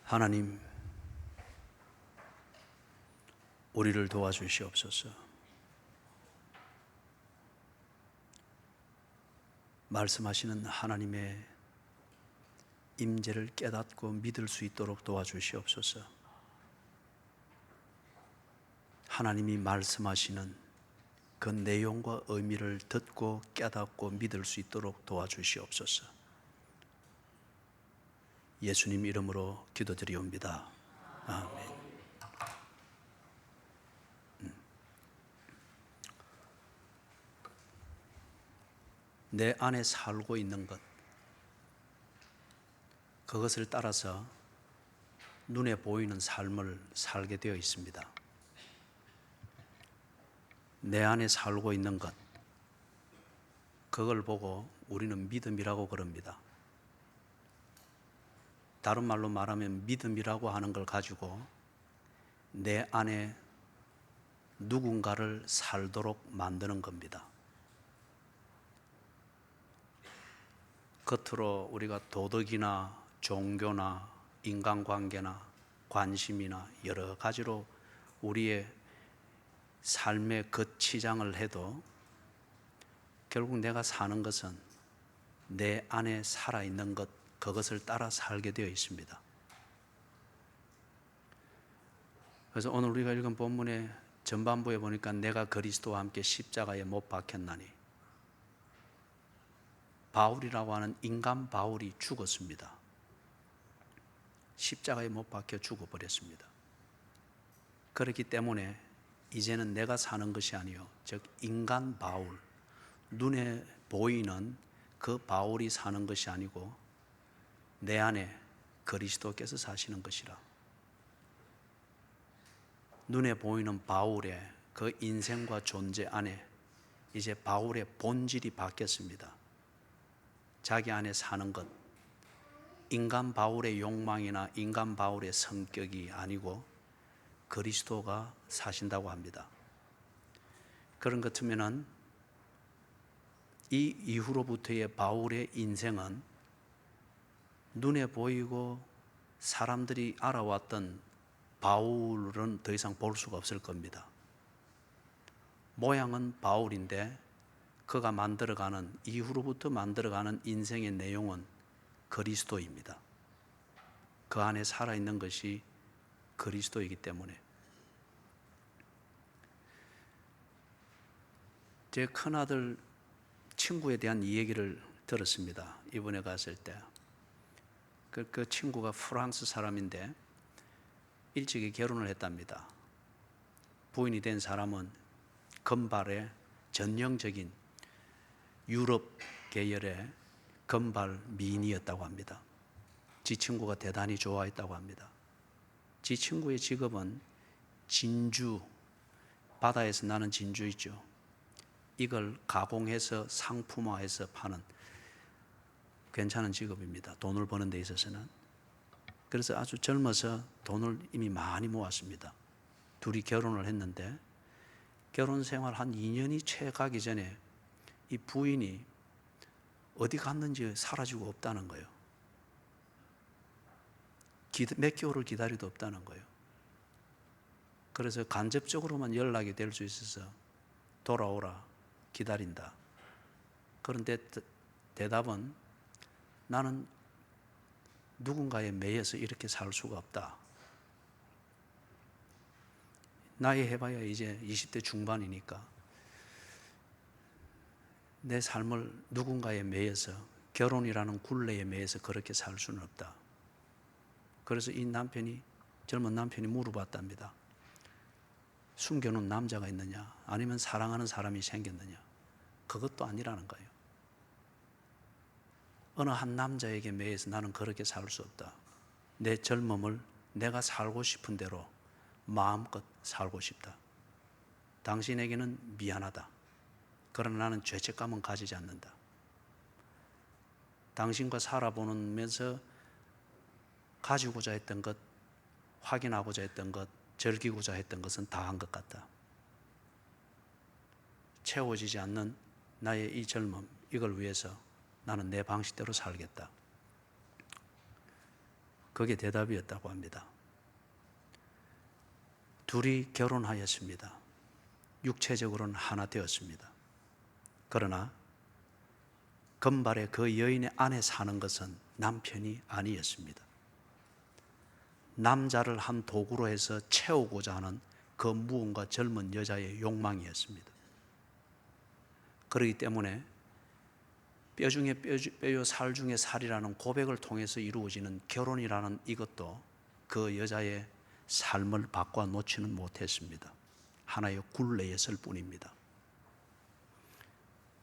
하나님, 우리를 도와주시옵소서. 말씀하시는 하나님의 임재를 깨닫고 믿을 수 있도록 도와주시옵소서. 하나님이 말씀하시는 그 내용과 의미를 듣고 깨닫고 믿을 수 있도록 도와주시옵소서. 예수님 이름으로 기도드리옵니다. 아멘. 내 안에 살고 있는 것, 그것을 따라서 눈에 보이는 삶을 살게 되어 있습니다. 내 안에 살고 있는 것, 그걸 보고 우리는 믿음이라고 그럽니다. 다른 말로 말하면 믿음이라고 하는 걸 가지고 내 안에 누군가를 살도록 만드는 겁니다. 겉으로 우리가 도덕이나 종교나 인간관계나 관심이나 여러 가지로 우리의 삶의 겉치장을 해도 결국 내가 사는 것은 내 안에 살아있는 것, 그것을 따라 살게 되어 있습니다. 그래서 오늘 우리가 읽은 본문의 전반부에 보니까 내가 그리스도와 함께 십자가에 못 박혔나니, 바울이라고 하는 인간 바울이 죽었습니다. 십자가에 못 박혀 죽어버렸습니다. 그렇기 때문에 이제는 내가 사는 것이 아니요, 즉 인간 바울, 눈에 보이는 그 바울이 사는 것이 아니고 내 안에 그리스도께서 사시는 것이라. 눈에 보이는 바울의 그 인생과 존재 안에 이제 바울의 본질이 바뀌었습니다. 자기 안에 사는 것, 인간 바울의 욕망이나 인간 바울의 성격이 아니고 그리스도가 사신다고 합니다. 그런 것 같으면은 이 이후로부터의 바울의 인생은 눈에 보이고 사람들이 알아왔던 바울은 더 이상 볼 수가 없을 겁니다. 모양은 바울인데 그가 만들어가는, 이후로부터 만들어가는 인생의 내용은 그리스도입니다. 그 안에 살아있는 것이 그리스도이기 때문에. 제 큰아들 친구에 대한 이야기를 들었습니다. 이번에 갔을 때. 그 친구가 프랑스 사람인데 일찍이 결혼을 했답니다. 부인이 된 사람은 건발의 전형적인 유럽 계열의 건발 미인이었다고 합니다. 지 친구가 대단히 좋아했다고 합니다. 지 친구의 직업은 진주, 바다에서 나는 진주 있죠. 이걸 가공해서 상품화해서 파는 괜찮은 직업입니다. 돈을 버는 데 있어서는. 그래서 아주 젊어서 돈을 이미 많이 모았습니다. 둘이 결혼을 했는데 결혼 생활 한 2년이 채 가기 전에 이 부인이 어디 갔는지 사라지고 없다는 거예요. 몇 개월을 기다려도 없다는 거예요. 그래서 간접적으로만 연락이 될 수 있어서 돌아오라, 기다린다. 그런데 대답은 나는 누군가에 매여서 이렇게 살 수가 없다. 나이 해봐야 이제 20대 중반이니까 내 삶을 누군가에 매여서, 결혼이라는 굴레에 매여서 그렇게 살 수는 없다. 그래서 이 남편이, 젊은 남편이 물어봤답니다. 숨겨놓은 남자가 있느냐, 아니면 사랑하는 사람이 생겼느냐. 그것도 아니라는 거예요. 어느 한 남자에게 매여서 나는 그렇게 살 수 없다. 내 젊음을 내가 살고 싶은 대로 마음껏 살고 싶다. 당신에게는 미안하다. 그러나 나는 죄책감은 가지지 않는다. 당신과 살아보면서 가지고자 했던 것, 확인하고자 했던 것, 즐기고자 했던 것은 다 한 것 같다. 채워지지 않는 나의 이 젊음, 이걸 위해서 나는 내 방식대로 살겠다. 그게 대답이었다고 합니다. 둘이 결혼하였습니다. 육체적으로는 하나 되었습니다. 그러나 금발의 그 여인의 안에 사는 것은 남편이 아니었습니다. 남자를 한 도구로 해서 채우고자 하는 그 무언가 젊은 여자의 욕망이었습니다. 그렇기 때문에 뼈 중에 뼈요 살 중에 살이라는 고백을 통해서 이루어지는 결혼이라는 이것도 그 여자의 삶을 바꿔 놓지는 못했습니다. 하나의 굴레였을 뿐입니다.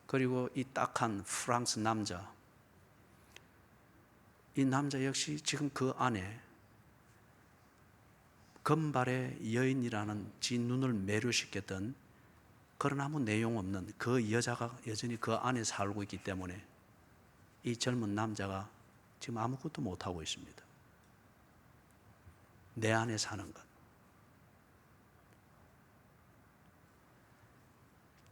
그리고 이 딱한 프랑스 남자, 이 남자 역시 지금 그 안에 금발의 여인이라는 지 눈을 매료시켰던 그런 아무 내용 없는 그 여자가 여전히 그 안에 살고 있기 때문에 이 젊은 남자가 지금 아무것도 못하고 있습니다. 내 안에 사는 것.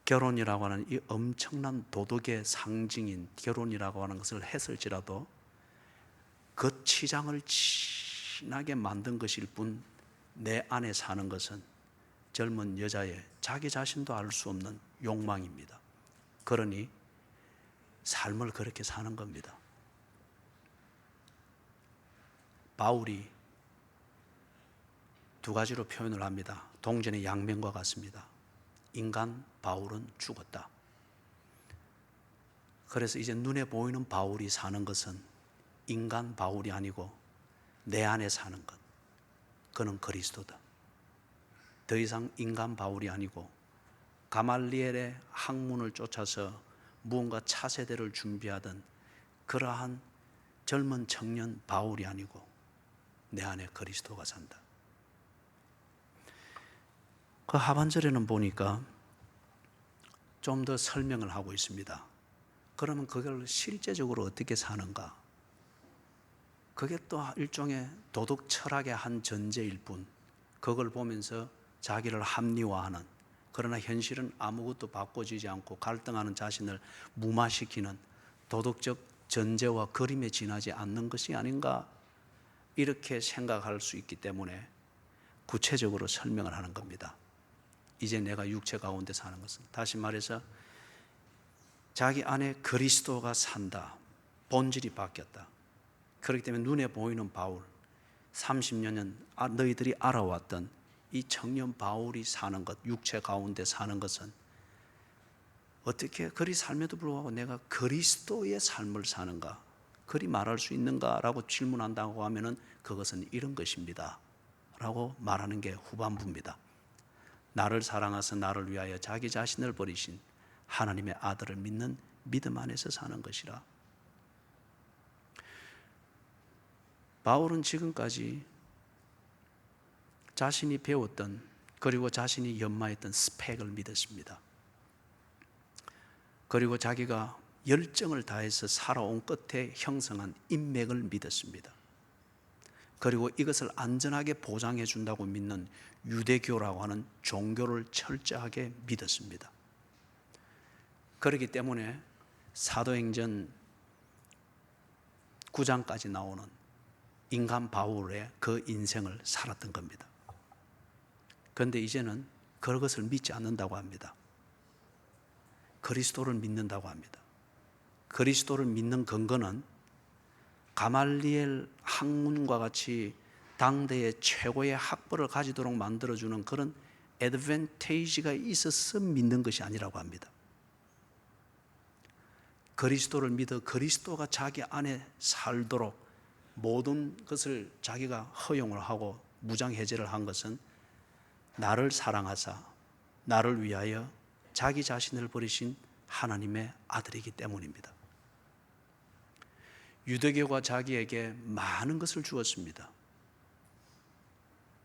결혼이라고 하는 이 엄청난 도덕의 상징인 결혼이라고 하는 것을 했을지라도 겉치장을 진하게 만든 것일 뿐 내 안에 사는 것은 젊은 여자의 자기 자신도 알 수 없는 욕망입니다. 그러니 삶을 그렇게 사는 겁니다. 바울이 두 가지로 표현을 합니다. 동전의 양면과 같습니다. 인간 바울은 죽었다. 그래서 이제 눈에 보이는 바울이 사는 것은 인간 바울이 아니고 내 안에 사는 것. 그는 그리스도다. 더 이상 인간 바울이 아니고 가말리엘의 학문을 쫓아서 무언가 차세대를 준비하던 그러한 젊은 청년 바울이 아니고 내 안에 그리스도가 산다. 그 하반절에는 보니까 좀 더 설명을 하고 있습니다. 그러면 그걸 실제적으로 어떻게 사는가? 그게 또 일종의 도덕 철학의 한 전제일 뿐 그걸 보면서 자기를 합리화하는, 그러나 현실은 아무것도 바꿔지지 않고 갈등하는 자신을 무마시키는 도덕적 전제와 그림에 지나지 않는 것이 아닌가, 이렇게 생각할 수 있기 때문에 구체적으로 설명을 하는 겁니다. 이제 내가 육체 가운데 사는 것은, 다시 말해서 자기 안에 그리스도가 산다. 본질이 바뀌었다. 그렇기 때문에 눈에 보이는 바울, 30년 너희들이 알아왔던 이 청년 바울이 사는 것, 육체 가운데 사는 것은 어떻게 그리 삶에도 불구하고 내가 그리스도의 삶을 사는가, 그리 말할 수 있는가라고 질문한다고 하면은 그것은 이런 것입니다 라고 말하는 게 후반부입니다. 나를 사랑하사 나를 위하여 자기 자신을 버리신 하나님의 아들을 믿는 믿음 안에서 사는 것이라. 바울은 지금까지 자신이 배웠던, 그리고 자신이 연마했던 스펙을 믿었습니다. 그리고 자기가 열정을 다해서 살아온 끝에 형성한 인맥을 믿었습니다. 그리고 이것을 안전하게 보장해 준다고 믿는 유대교라고 하는 종교를 철저하게 믿었습니다. 그렇기 때문에 사도행전 9장까지 나오는 인간 바울의 그 인생을 살았던 겁니다. 그런데 이제는 그것을 믿지 않는다고 합니다. 그리스도를 믿는다고 합니다. 그리스도를 믿는 근거는 가말리엘 학문과 같이 당대의 최고의 학벌을 가지도록 만들어주는 그런 애드밴테이지가 있어서 믿는 것이 아니라고 합니다. 그리스도를 믿어 그리스도가 자기 안에 살도록 모든 것을 자기가 허용을 하고 무장해제를 한 것은 나를 사랑하사 나를 위하여 자기 자신을 버리신 하나님의 아들이기 때문입니다. 유대교가 자기에게 많은 것을 주었습니다.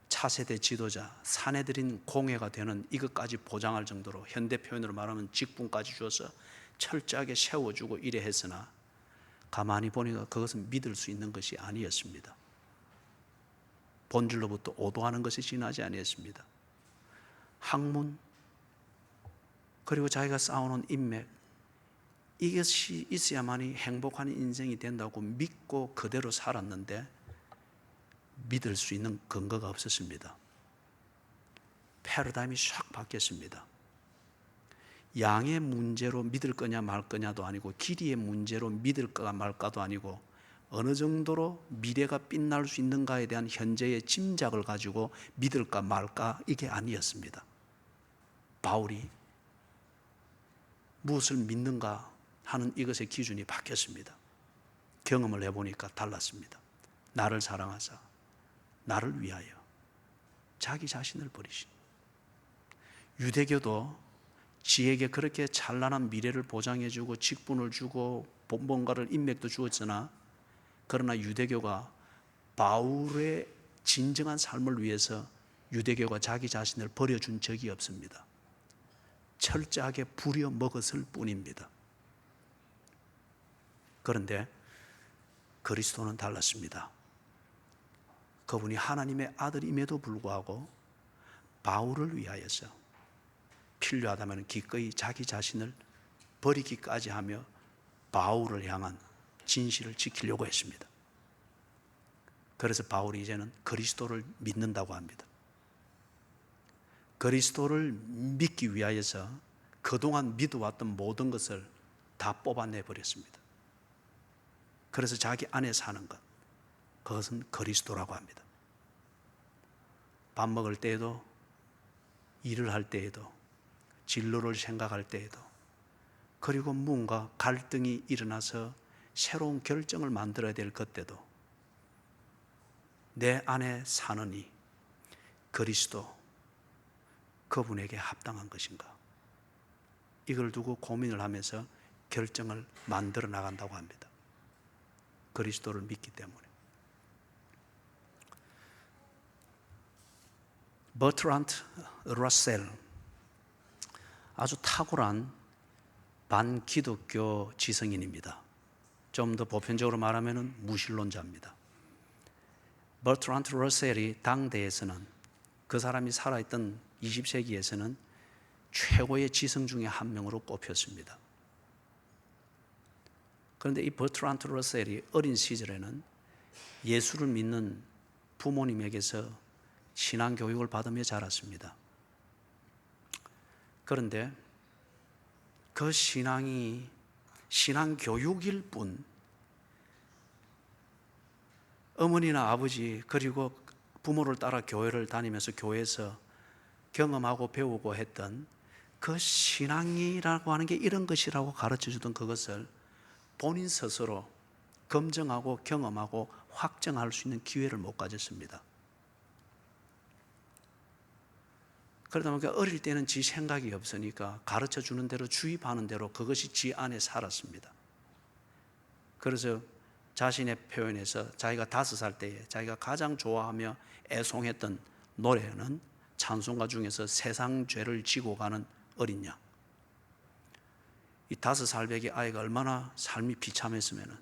차세대 지도자, 사내들인 공회가 되는 이것까지 보장할 정도로, 현대 표현으로 말하면 직분까지 주어서 철저하게 세워주고 이래 했으나 가만히 보니까 그것은 믿을 수 있는 것이 아니었습니다. 본질로부터 오도하는 것이 지나지 아니었습니다. 학문, 그리고 자기가 쌓아놓은 인맥, 이것이 있어야만이 행복한 인생이 된다고 믿고 그대로 살았는데 믿을 수 있는 근거가 없었습니다. 패러다임이 샥 바뀌었습니다. 양의 문제로 믿을 거냐 말 거냐도 아니고 길이의 문제로 믿을까 말까도 아니고 어느 정도로 미래가 빛날 수 있는가에 대한 현재의 짐작을 가지고 믿을까 말까 이게 아니었습니다. 바울이 무엇을 믿는가 하는 이것의 기준이 바뀌었습니다. 경험을 해보니까 달랐습니다. 나를 사랑하사 나를 위하여 자기 자신을 버리신. 유대교도 지에게 그렇게 찬란한 미래를 보장해주고 직분을 주고 뭔가를 인맥도 주었으나 그러나 유대교가 바울의 진정한 삶을 위해서 유대교가 자기 자신을 버려준 적이 없습니다. 철저하게 부려먹었을 뿐입니다. 그런데 그리스도는 달랐습니다. 그분이 하나님의 아들임에도 불구하고 바울을 위하여서 필요하다면 기꺼이 자기 자신을 버리기까지 하며 바울을 향한 진실을 지키려고 했습니다. 그래서 바울이 이제는 그리스도를 믿는다고 합니다. 그리스도를 믿기 위하여서 그동안 믿어왔던 모든 것을 다 뽑아내 버렸습니다. 그래서 자기 안에 사는 것, 그것은 그리스도라고 합니다. 밥 먹을 때에도, 일을 할 때에도, 진로를 생각할 때에도, 그리고 뭔가 갈등이 일어나서 새로운 결정을 만들어야 될 그때도 내 안에 사는 이 그리스도, 그분에게 합당한 것인가? 이걸 두고 고민을 하면서 결정을 만들어 나간다고 합니다. 그리스도를 믿기 때문에. 버트란트 러셀, 아주 탁월한 반기독교 지성인입니다. 좀 더 보편적으로 말하면 무신론자입니다. 버트란트 러셀이 당대에서는, 그 사람이 살아있던 20세기에서는 최고의 지성 중에 한 명으로 꼽혔습니다. 그런데 이 버트란트 러셀이 어린 시절에는 예수를 믿는 부모님에게서 신앙 교육을 받으며 자랐습니다. 그런데 그 신앙이 신앙 교육일 뿐, 어머니나 아버지 그리고 부모를 따라 교회를 다니면서 교회에서 경험하고 배우고 했던 그 신앙이라고 하는 게 이런 것이라고 가르쳐 주던 그것을 본인 스스로 검증하고 경험하고 확정할 수 있는 기회를 못 가졌습니다. 그러다 보니까 어릴 때는 지 생각이 없으니까 가르쳐 주는 대로, 주입하는 대로 그것이 지 안에 살았습니다. 그래서 자신의 표현에서 자기가 5살 때에 자기가 가장 좋아하며 애송했던 노래는 찬송가 중에서 세상 죄를 지고 가는 어린 양. 이 5살배기 아이가 얼마나 삶이 비참했으면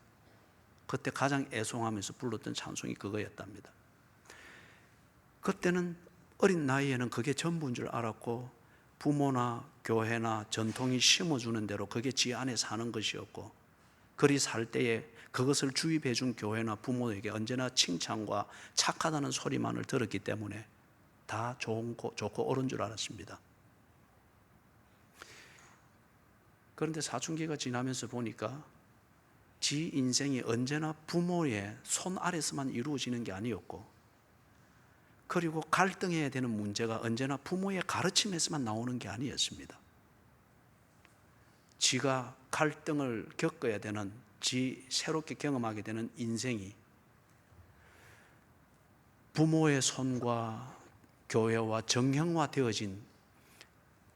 그때 가장 애송하면서 불렀던 찬송이 그거였답니다. 그때는 어린 나이에는 그게 전부인 줄 알았고, 부모나 교회나 전통이 심어주는 대로 그게 지 안에 사는 것이었고, 그리 살 때에 그것을 주입해 준 교회나 부모에게 언제나 칭찬과 착하다는 소리만을 들었기 때문에 다 좋고 옳은 줄 알았습니다. 그런데 사춘기가 지나면서 보니까 지 인생이 언제나 부모의 손 아래서만 이루어지는 게 아니었고, 그리고 갈등해야 되는 문제가 언제나 부모의 가르침에서만 나오는 게 아니었습니다. 지가 갈등을 겪어야 되는, 지 새롭게 경험하게 되는 인생이 부모의 손과 교회와 정형화되어진,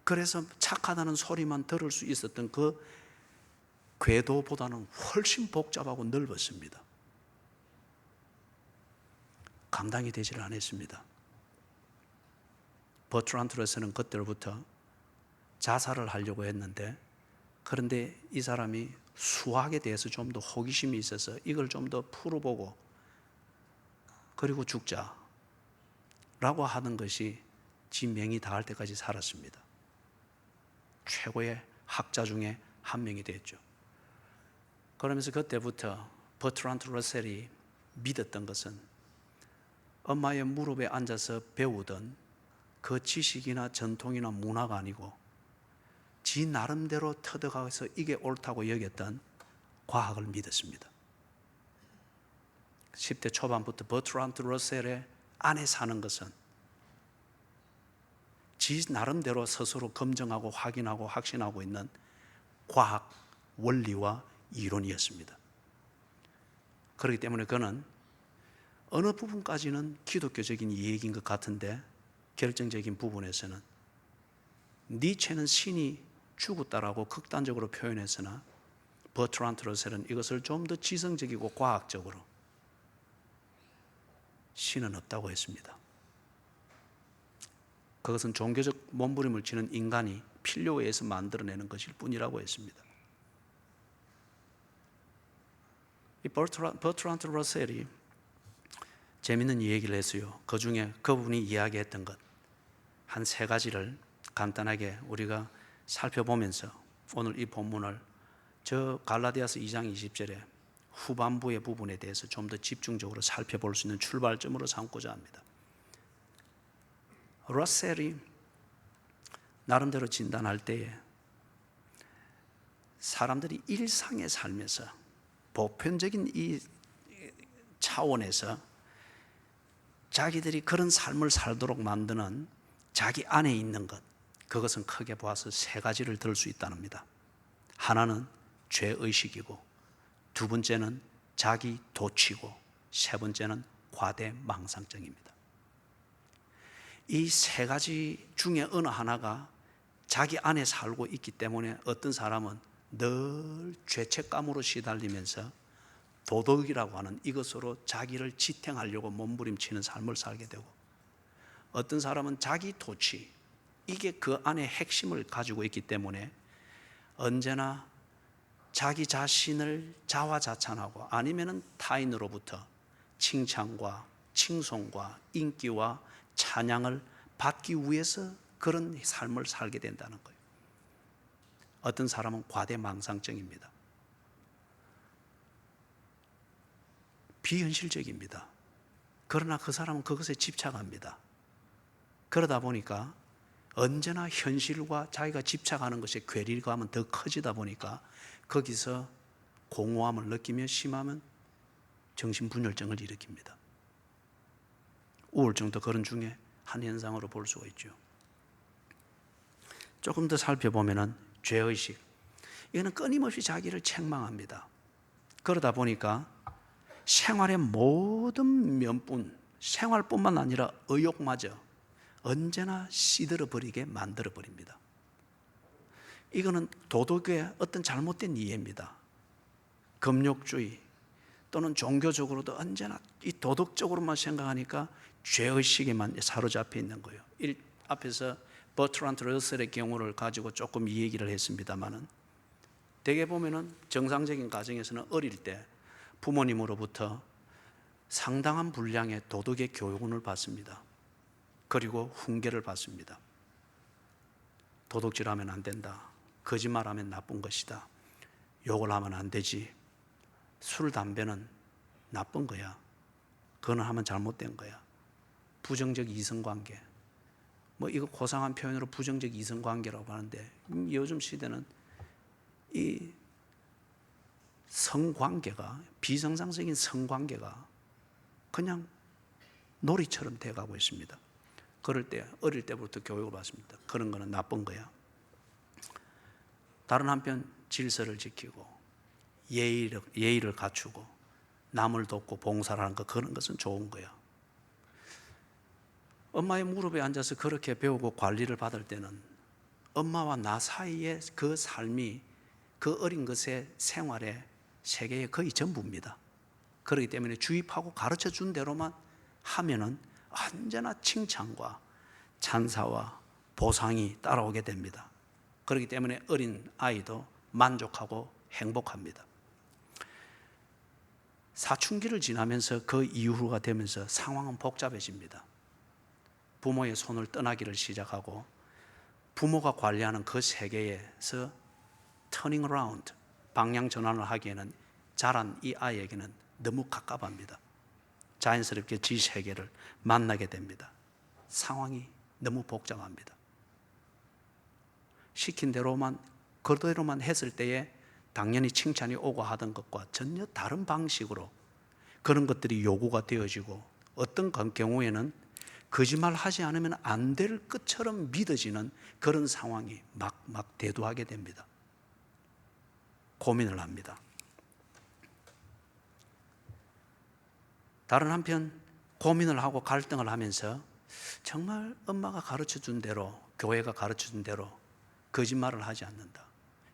그래서 착하다는 소리만 들을 수 있었던 그 궤도보다는 훨씬 복잡하고 넓었습니다. 감당이 되지를 않았습니다. 버트란트 러셀은 그때부터 자살을 하려고 했는데, 그런데 이 사람이 수학에 대해서 좀 더 호기심이 있어서 이걸 좀 더 풀어보고 그리고 죽자라고 하는 것이 지 명이 닿을 때까지 살았습니다. 최고의 학자 중에 한 명이 됐죠. 그러면서 그때부터 버트란트 러셀이 믿었던 것은 엄마의 무릎에 앉아서 배우던 그 지식이나 전통이나 문화가 아니고 지 나름대로 터득하고서 이게 옳다고 여겼던 과학을 믿었습니다. 10대 초반부터 버트란트 러셀의 안에 사는 것은 지 나름대로 스스로 검증하고 확인하고 확신하고 있는 과학 원리와 이론이었습니다. 그렇기 때문에 그는 어느 부분까지는 기독교적인 얘기인 것 같은데 결정적인 부분에서는 니체는 신이 죽었다라고 극단적으로 표현했으나 버트란트 러셀은 이것을 좀 더 지성적이고 과학적으로 신은 없다고 했습니다. 그것은 종교적 몸부림을 치는 인간이 필요에 의해서 만들어내는 것일 뿐이라고 했습니다. 이 버트란트 러셀이 재미있는 얘기를 했어요. 그 중에 그분이 이야기했던 것 한 3가지를 간단하게 우리가 살펴보면서 오늘 이 본문을 저 갈라디아서 2장 20절에 후반부의 부분에 대해서 좀 더 집중적으로 살펴볼 수 있는 출발점으로 삼고자 합니다. 러셀이 나름대로 진단할 때에 사람들이 일상의 삶에서 보편적인 이 차원에서 자기들이 그런 삶을 살도록 만드는 자기 안에 있는 것, 그것은 크게 보아서 3가지를 들 수 있답니다. 하나는 죄의식이고, 2번째는 자기 도취고, 3번째는 과대망상증입니다. 이 3가지 중에 어느 하나가 자기 안에 살고 있기 때문에 어떤 사람은 늘 죄책감으로 시달리면서 도덕이라고 하는 이것으로 자기를 지탱하려고 몸부림치는 삶을 살게 되고, 어떤 사람은 자기 도취, 이게 그 안에 핵심을 가지고 있기 때문에 언제나 자기 자신을 자화자찬하고 아니면은 타인으로부터 칭찬과 칭송과 인기와 찬양을 받기 위해서 그런 삶을 살게 된다는 거예요. 어떤 사람은 과대망상증입니다. 비현실적입니다. 그러나 그 사람은 그것에 집착합니다. 그러다 보니까 언제나 현실과 자기가 집착하는 것의 괴리감은 더 커지다 보니까 거기서 공허함을 느끼며 심하면 정신분열증을 일으킵니다. 우울증도 그런 중에 한 현상으로 볼 수가 있죠. 조금 더 살펴보면은 죄의식, 이거는 끊임없이 자기를 책망합니다. 그러다 보니까 생활의 모든 면분, 생활뿐만 아니라 의욕마저 언제나 시들어버리게 만들어버립니다. 이거는 도덕의 어떤 잘못된 이해입니다. 금욕주의 또는 종교적으로도 언제나 이 도덕적으로만 생각하니까 죄의식에만 사로잡혀 있는 거예요. 앞에서 버트란트 러셀의 경우를 가지고 조금 이 얘기를 했습니다마는, 대개 보면은 정상적인 가정에서는 어릴 때 부모님으로부터 상당한 분량의 도덕의 교훈을 받습니다. 그리고 훈계를 받습니다. 도둑질하면 안 된다. 거짓말하면 나쁜 것이다. 욕을 하면 안 되지. 술, 담배는 나쁜 거야. 그거는 하면 잘못된 거야. 부정적 이성관계. 이거 고상한 표현으로 부정적 이성관계라고 하는데, 요즘 시대는 이 성관계가, 비정상적인 성관계가 그냥 놀이처럼 돼가고 있습니다. 그럴 때 어릴 때부터 교육을 받습니다. 그런 거는 나쁜 거야. 다른 한편 질서를 지키고 예의를 갖추고 남을 돕고 봉사를 하는 거, 그런 것은 좋은 거야. 엄마의 무릎에 앉아서 그렇게 배우고 관리를 받을 때는 엄마와 나 사이의 그 삶이 그 어린 것의 생활의 세계의 거의 전부입니다. 그렇기 때문에 주입하고 가르쳐 준 대로만 하면은 언제나 칭찬과 찬사와 보상이 따라오게 됩니다. 그렇기 때문에 어린 아이도 만족하고 행복합니다. 사춘기를 지나면서 그 이후가 되면서 상황은 복잡해집니다. 부모의 손을 떠나기를 시작하고 부모가 관리하는 그 세계에서 터닝 어라운드, 방향 전환을 하기에는 자란 이 아이에게는 너무 갑갑합니다. 자연스럽게 지세계를 만나게 됩니다. 상황이 너무 복잡합니다. 시킨 대로만 그대로만 했을 때에 당연히 칭찬이 오고 하던 것과 전혀 다른 방식으로 그런 것들이 요구가 되어지고, 어떤 경우에는 거짓말 하지 않으면 안 될 것처럼 믿어지는 그런 상황이 막 대두하게 됩니다. 고민을 합니다. 다른 한편 고민을 하고 갈등을 하면서 정말 엄마가 가르쳐준 대로, 교회가 가르쳐준 대로 거짓말을 하지 않는다.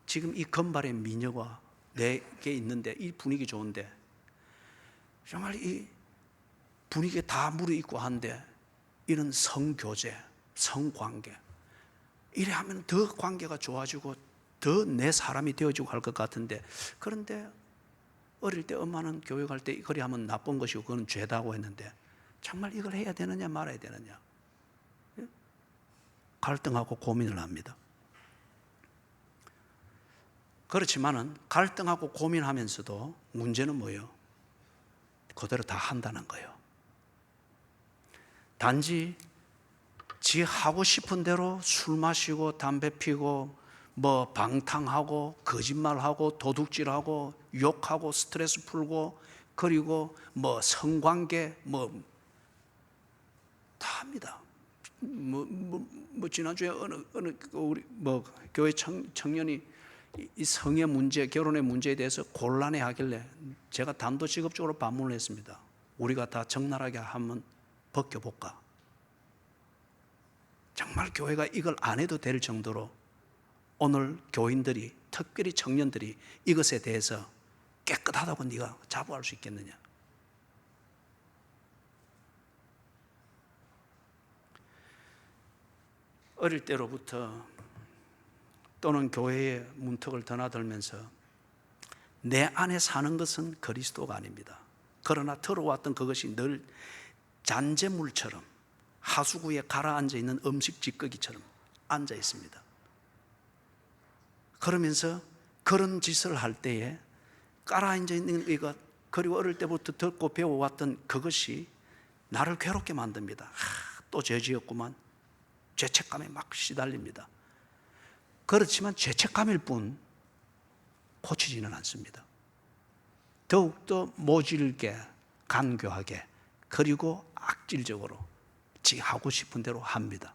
지금 이 건발의 미녀가 내게 있는데, 이 분위기 좋은데 정말 이 분위기에 다 무르익고 한데, 이런 성교제, 성관계, 이래 하면 더 관계가 좋아지고 더 내 사람이 되어지고 할 것 같은데, 그런데 어릴 때 엄마는 교회 갈 때 그리 하면 나쁜 것이고 그건 죄다고 했는데, 정말 이걸 해야 되느냐 말아야 되느냐, 갈등하고 고민을 합니다. 그렇지만은 갈등하고 고민하면서도 문제는 뭐예요? 그대로 다 한다는 거예요. 단지 지 하고 싶은 대로 술 마시고 담배 피고 뭐 방탕하고 거짓말하고 도둑질하고 욕하고 스트레스 풀고, 그리고 뭐 성관계 뭐 다 합니다. 뭐 지난주에 어느 우리 뭐 교회 청년이 이 성의 문제, 결혼의 문제에 대해서 곤란해 하길래 제가 단도직입적으로 반문을 했습니다. 우리가 다 적나라하게 한번 벗겨볼까? 정말 교회가 이걸 안 해도 될 정도로 오늘 교인들이, 특별히 청년들이 이것에 대해서 깨끗하다고 네가 자부할 수 있겠느냐? 어릴 때로부터 또는 교회의 문턱을 드나들면서 내 안에 사는 것은 그리스도가 아닙니다. 그러나 들어왔던 그것이 늘 잔재물처럼 하수구에 가라앉아 있는 음식 찌꺼기처럼 앉아 있습니다. 그러면서 그런 짓을 할 때에 깔아앉아 있는 이것, 그리고 어릴 때부터 듣고 배워왔던 그것이 나를 괴롭게 만듭니다. 또 죄 지었구만. 죄책감에 막 시달립니다. 그렇지만 죄책감일 뿐 고치지는 않습니다. 더욱더 모질게, 간교하게, 그리고 악질적으로 지 하고 싶은 대로 합니다.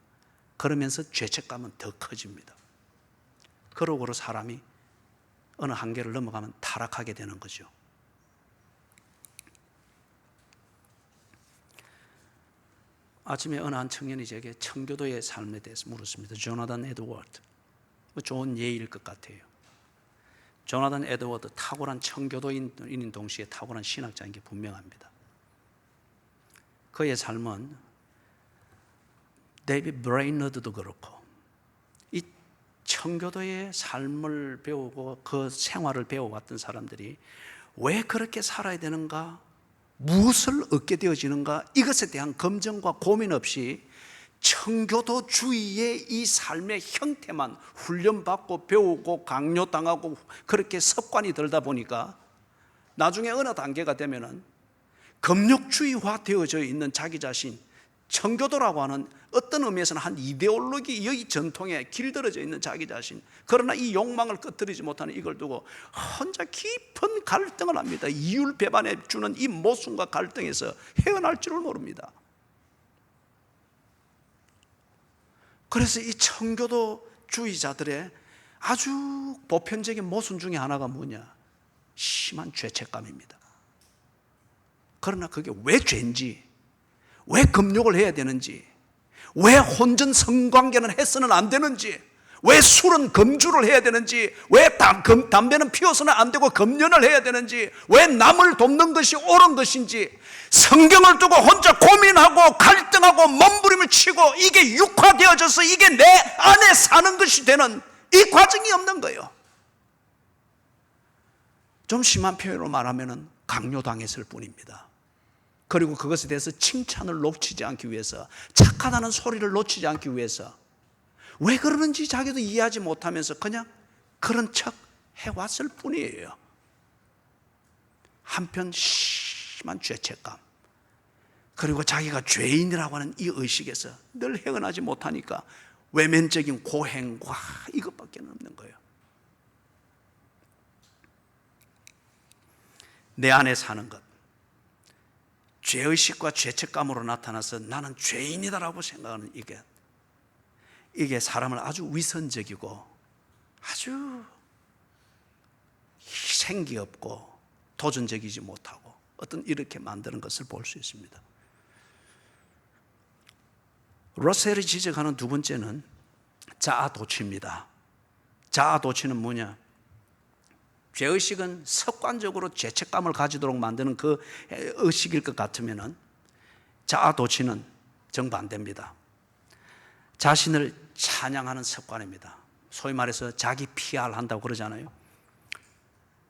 그러면서 죄책감은 더 커집니다. 그러고로 사람이 어느 한계를 넘어가면 타락하게 되는 거죠. 아침에 어느 한 청년이 제게 청교도의 삶에 대해서 물었습니다. 조나단 에드워드, 좋은 예일 것 같아요. 조나단 에드워드, 탁월한 청교도인인 동시에 탁월한 신학자인 게 분명합니다. 그의 삶은 데이비드 브레이너드도 그렇고, 이 청교도의 삶을 배우고 그 생활을 배워왔던 사람들이 왜 그렇게 살아야 되는가, 무엇을 얻게 되어지는가, 이것에 대한 검증과 고민 없이 청교도주의의 이 삶의 형태만 훈련받고 배우고 강요당하고 그렇게 습관이 들다 보니까 나중에 어느 단계가 되면은 금욕주의화 되어져 있는 자기 자신, 청교도라고 하는 어떤 의미에서는 한 이데올로기의 전통에 길들여져 있는 자기 자신, 그러나 이 욕망을 끄트리지 못하는 이걸 두고 혼자 깊은 갈등을 합니다. 이율배반해 주는 이 모순과 갈등에서 헤어날 줄을 모릅니다. 그래서 이 청교도주의자들의 아주 보편적인 모순 중에 하나가 뭐냐? 심한 죄책감입니다. 그러나 그게 왜 죄인지, 왜 금욕을 해야 되는지, 왜 혼전 성관계는 해서는 안 되는지, 왜 술은 금주를 해야 되는지, 왜 담배는 피워서는 안 되고 금연을 해야 되는지, 왜 남을 돕는 것이 옳은 것인지 성경을 두고 혼자 고민하고 갈등하고 몸부림을 치고 이게 육화되어져서 이게 내 안에 사는 것이 되는 이 과정이 없는 거예요. 좀 심한 표현으로 말하면 강요당했을 뿐입니다. 그리고 그것에 대해서 칭찬을 놓치지 않기 위해서, 착하다는 소리를 놓치지 않기 위해서 왜 그러는지 자기도 이해하지 못하면서 그냥 그런 척 해왔을 뿐이에요. 한편 심한 죄책감, 그리고 자기가 죄인이라고 하는 이 의식에서 늘 헤어나지 못하니까 외면적인 고행과 이것밖에 없는 거예요. 내 안에 사는 것, 죄의식과 죄책감으로 나타나서 나는 죄인이다라고 생각하는 이게 사람을 아주 위선적이고 아주 희생기 없고 도전적이지 못하고 어떤 이렇게 만드는 것을 볼 수 있습니다. 러셀이 지적하는 두 번째는 자아도취입니다. 자아도취는 뭐냐? 죄의식은 습관적으로 죄책감을 가지도록 만드는 그 의식일 것 같으면은 자아도취는 정반대입니다. 자신을 찬양하는 습관입니다. 소위 말해서 자기 PR 한다고 그러잖아요.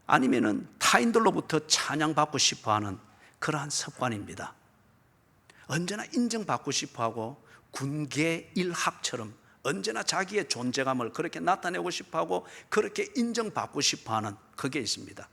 아니면은 타인들로부터 찬양받고 싶어하는 그러한 습관입니다. 언제나 인정받고 싶어하고 군계일학처럼 언제나 자기의 존재감을 그렇게 나타내고 싶어하고 그렇게 인정받고 싶어하는 그게 있습니다.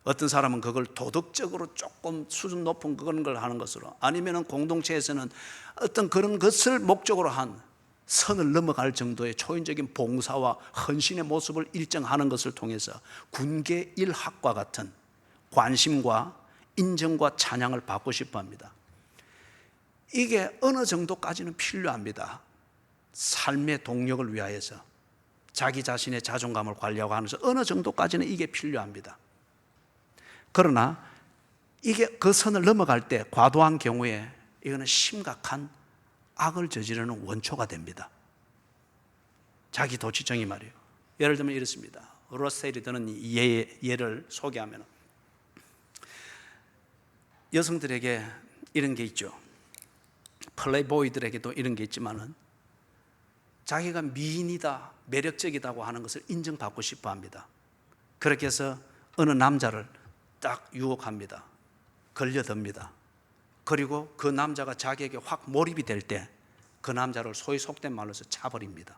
어떤 사람은 그걸 도덕적으로 조금 수준 높은 그런 걸 하는 것으로, 아니면 공동체에서는 어떤 그런 것을 목적으로 한 선을 넘어갈 정도의 초인적인 봉사와 헌신의 모습을 일정하는 것을 통해서 군계일학과 같은 관심과 인정과 찬양을 받고 싶어 합니다. 이게 어느 정도까지는 필요합니다. 삶의 동력을 위하여서 자기 자신의 자존감을 관리하고 하면서 어느 정도까지는 이게 필요합니다. 그러나 이게 그 선을 넘어갈 때 과도한 경우에 이거는 심각한 악을 저지르는 원초가 됩니다. 자기 도취증이 말이에요. 예를 들면 이렇습니다. 러셀이 드는 예를 소개하면 여성들에게 이런 게 있죠. 플레이보이들에게도 이런 게 있지만은 자기가 미인이다, 매력적이다고 하는 것을 인정받고 싶어 합니다. 그렇게 해서 어느 남자를 딱 유혹합니다. 걸려듭니다. 그리고 그 남자가 자기에게 확 몰입이 될 때 그 남자를 소위 속된 말로서 차버립니다.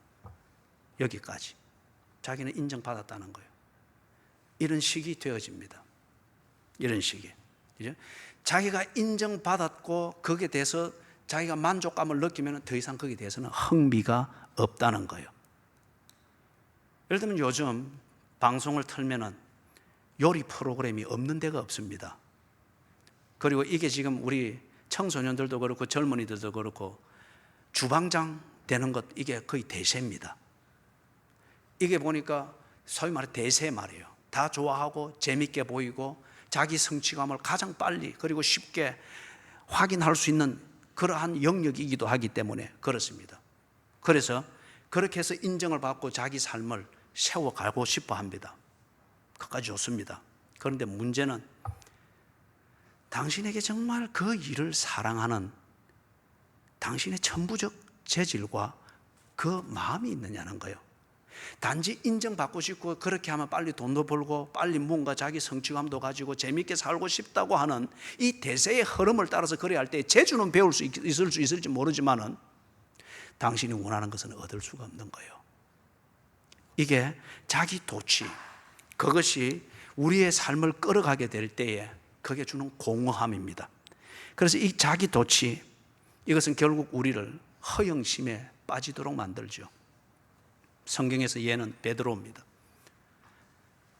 여기까지. 자기는 인정받았다는 거예요. 이런 식이 되어집니다. 이런 식이. 자기가 인정받았고 거기에 대해서 자기가 만족감을 느끼면 더 이상 거기에 대해서는 흥미가 없다는 거예요. 예를 들면 요즘 방송을 틀면은 요리 프로그램이 없는 데가 없습니다. 그리고 이게 지금 우리 청소년들도 그렇고 젊은이들도 그렇고 주방장 되는 것, 이게 거의 대세입니다. 이게 보니까 소위 말해 대세 말이에요. 다 좋아하고 재밌게 보이고 자기 성취감을 가장 빨리 그리고 쉽게 확인할 수 있는 그러한 영역이기도 하기 때문에 그렇습니다. 그래서 그렇게 해서 인정을 받고 자기 삶을 세워가고 싶어 합니다. 그것까지 좋습니다. 그런데 문제는 당신에게 정말 그 일을 사랑하는 당신의 천부적 재질과 그 마음이 있느냐는 거예요. 단지 인정받고 싶고 그렇게 하면 빨리 돈도 벌고 빨리 뭔가 자기 성취감도 가지고 재밌게 살고 싶다고 하는 이 대세의 흐름을 따라서 그래야 할 때 재주는 배울 수 있을지 모르지만은 당신이 원하는 것은 얻을 수가 없는 거예요. 이게 자기 도취, 그것이 우리의 삶을 끌어가게 될 때에 그게 주는 공허함입니다. 그래서 이 자기 도취, 이것은 결국 우리를 허영심에 빠지도록 만들죠. 성경에서 얘는 베드로입니다.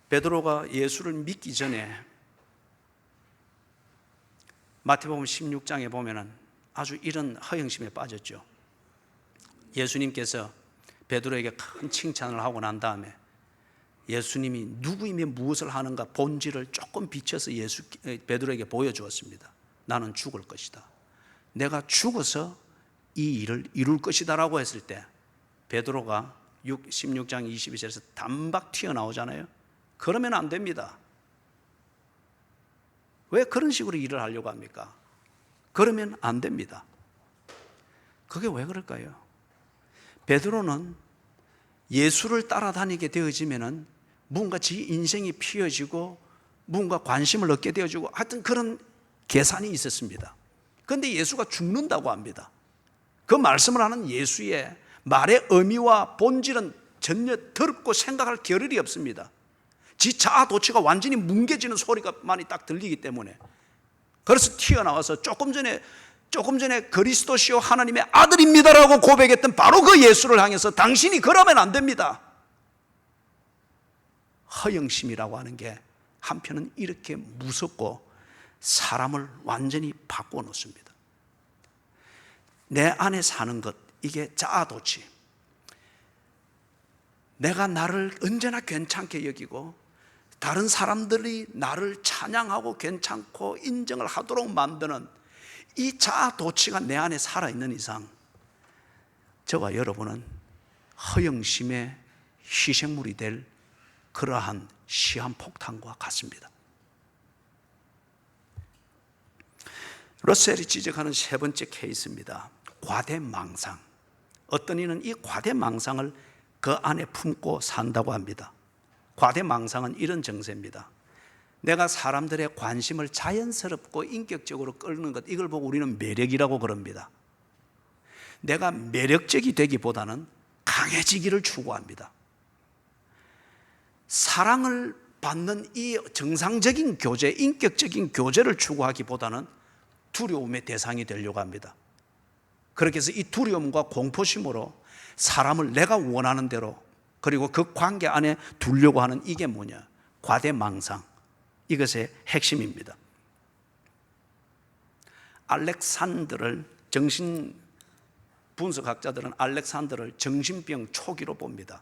베드로가 예수를 믿기 전에 마태복음 16장에 보면은 아주 이런 허영심에 빠졌죠. 예수님께서 베드로에게 큰 칭찬을 하고 난 다음에 예수님이 누구이며 무엇을 하는가 본질을 조금 비춰서 베드로에게 보여주었습니다. 나는 죽을 것이다. 내가 죽어서 이 일을 이룰 것이다 라고 했을 때 베드로가 16장 22절에서 단박 튀어나오잖아요. 그러면 안 됩니다. 왜 그런 식으로 일을 하려고 합니까? 그러면 안 됩니다. 그게 왜 그럴까요? 베드로는 예수를 따라다니게 되어지면은 뭔가 지 인생이 피어지고 뭔가 관심을 얻게 되어지고 하여튼 그런 계산이 있었습니다. 그런데 예수가 죽는다고 합니다. 그 말씀을 하는 예수의 말의 의미와 본질은 전혀 더럽고 생각할 겨를이 없습니다. 지 자아 도취가 완전히 뭉개지는 소리가 많이 딱 들리기 때문에 그래서 튀어나와서 조금 전에 조금 전에 그리스도시요 하나님의 아들입니다라고 고백했던 바로 그 예수를 향해서 당신이 그러면 안 됩니다. 허영심이라고 하는 게 한편은 이렇게 무섭고 사람을 완전히 바꿔 놓습니다. 내 안에 사는 것, 이게 자아도취. 내가 나를 언제나 괜찮게 여기고 다른 사람들이 나를 찬양하고 괜찮고 인정을 하도록 만드는 이 자아도취가 내 안에 살아있는 이상 저와 여러분은 허영심의 희생물이 될 그러한 시한폭탄과 같습니다. 러셀이 지적하는 세 번째 케이스입니다. 과대망상. 어떤 이는 이 과대망상을 그 안에 품고 산다고 합니다. 과대망상은 이런 정세입니다. 내가 사람들의 관심을 자연스럽고 인격적으로 끌는 것, 이걸 보고 우리는 매력이라고 그럽니다. 내가 매력적이 되기보다는 강해지기를 추구합니다. 사랑을 받는 이 정상적인 교제, 인격적인 교제를 추구하기보다는 두려움의 대상이 되려고 합니다. 그렇게 해서 이 두려움과 공포심으로 사람을 내가 원하는 대로 그리고 그 관계 안에 두려고 하는 이게 뭐냐? 과대망상. 이것의 핵심입니다. 알렉산더를 정신분석학자들은 알렉산더를 정신병 초기로 봅니다.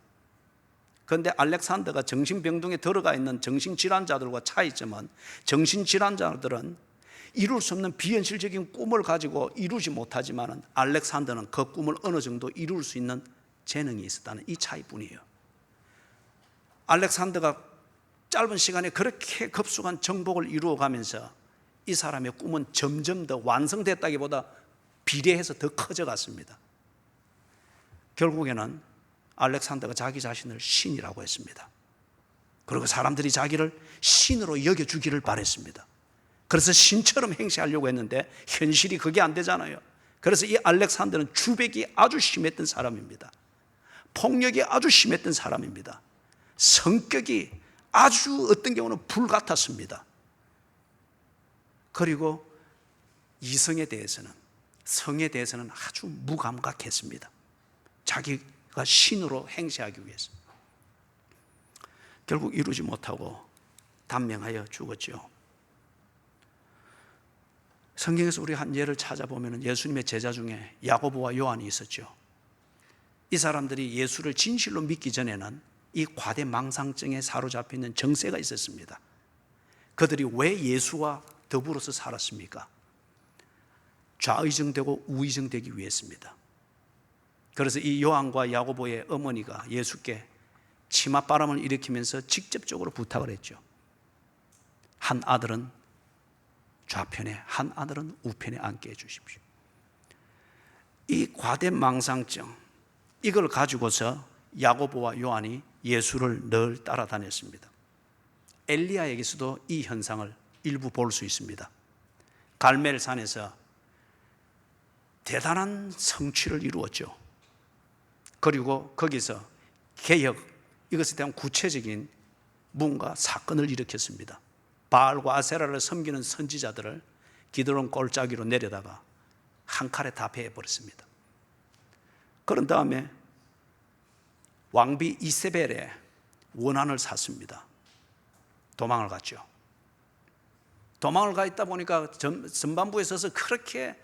그런데 알렉산더가 정신병동에 들어가 있는 정신질환자들과 차이점은 정신질환자들은 이룰 수 없는 비현실적인 꿈을 가지고 이루지 못하지만 알렉산더는 그 꿈을 어느 정도 이룰 수 있는 재능이 있었다는 이 차이뿐이에요. 알렉산더가 짧은 시간에 그렇게 급속한 정복을 이루어가면서 이 사람의 꿈은 점점 더 완성됐다기보다 비례해서 더 커져갔습니다. 결국에는 알렉산더가 자기 자신을 신이라고 했습니다. 그리고 사람들이 자기를 신으로 여겨주기를 바랬습니다. 그래서 신처럼 행세하려고 했는데 현실이 그게 안 되잖아요. 그래서 이 알렉산더는 주백이 아주 심했던 사람입니다. 폭력이 아주 심했던 사람입니다. 성격이 아주 어떤 경우는 불 같았습니다. 그리고 이성에 대해서는, 성에 대해서는 아주 무감각했습니다. 자기가 신으로 행세하기 위해서. 결국 이루지 못하고 단명하여 죽었죠. 성경에서 우리 한 예를 찾아보면 예수님의 제자 중에 야고보와 요한이 있었죠. 이 사람들이 예수를 진실로 믿기 전에는 이 과대망상증에 사로잡혀 있는 정세가 있었습니다. 그들이 왜 예수와 더불어서 살았습니까? 좌의정되고 우의정되기 위해서입니다. 그래서 이 요한과 야고보의 어머니가 예수께 치맛바람을 일으키면서 직접적으로 부탁을 했죠. 한 아들은 좌편에, 한 아들은 우편에 앉게 해주십시오. 이 과대망상증, 이걸 가지고서 야고보와 요한이 예수를 늘 따라다녔습니다. 엘리야에게서도 이 현상을 일부 볼 수 있습니다. 갈멜산에서 대단한 성취를 이루었죠. 그리고 거기서 개혁, 이것에 대한 구체적인 뭔가 사건을 일으켰습니다. 바알과 아세라를 섬기는 선지자들을 기드론 골짜기로 내려다가 한 칼에 다 베어버렸습니다. 그런 다음에 왕비 이세벨의 원한을 샀습니다. 도망을 갔죠. 도망을 가 있다 보니까 전반부에 서서 그렇게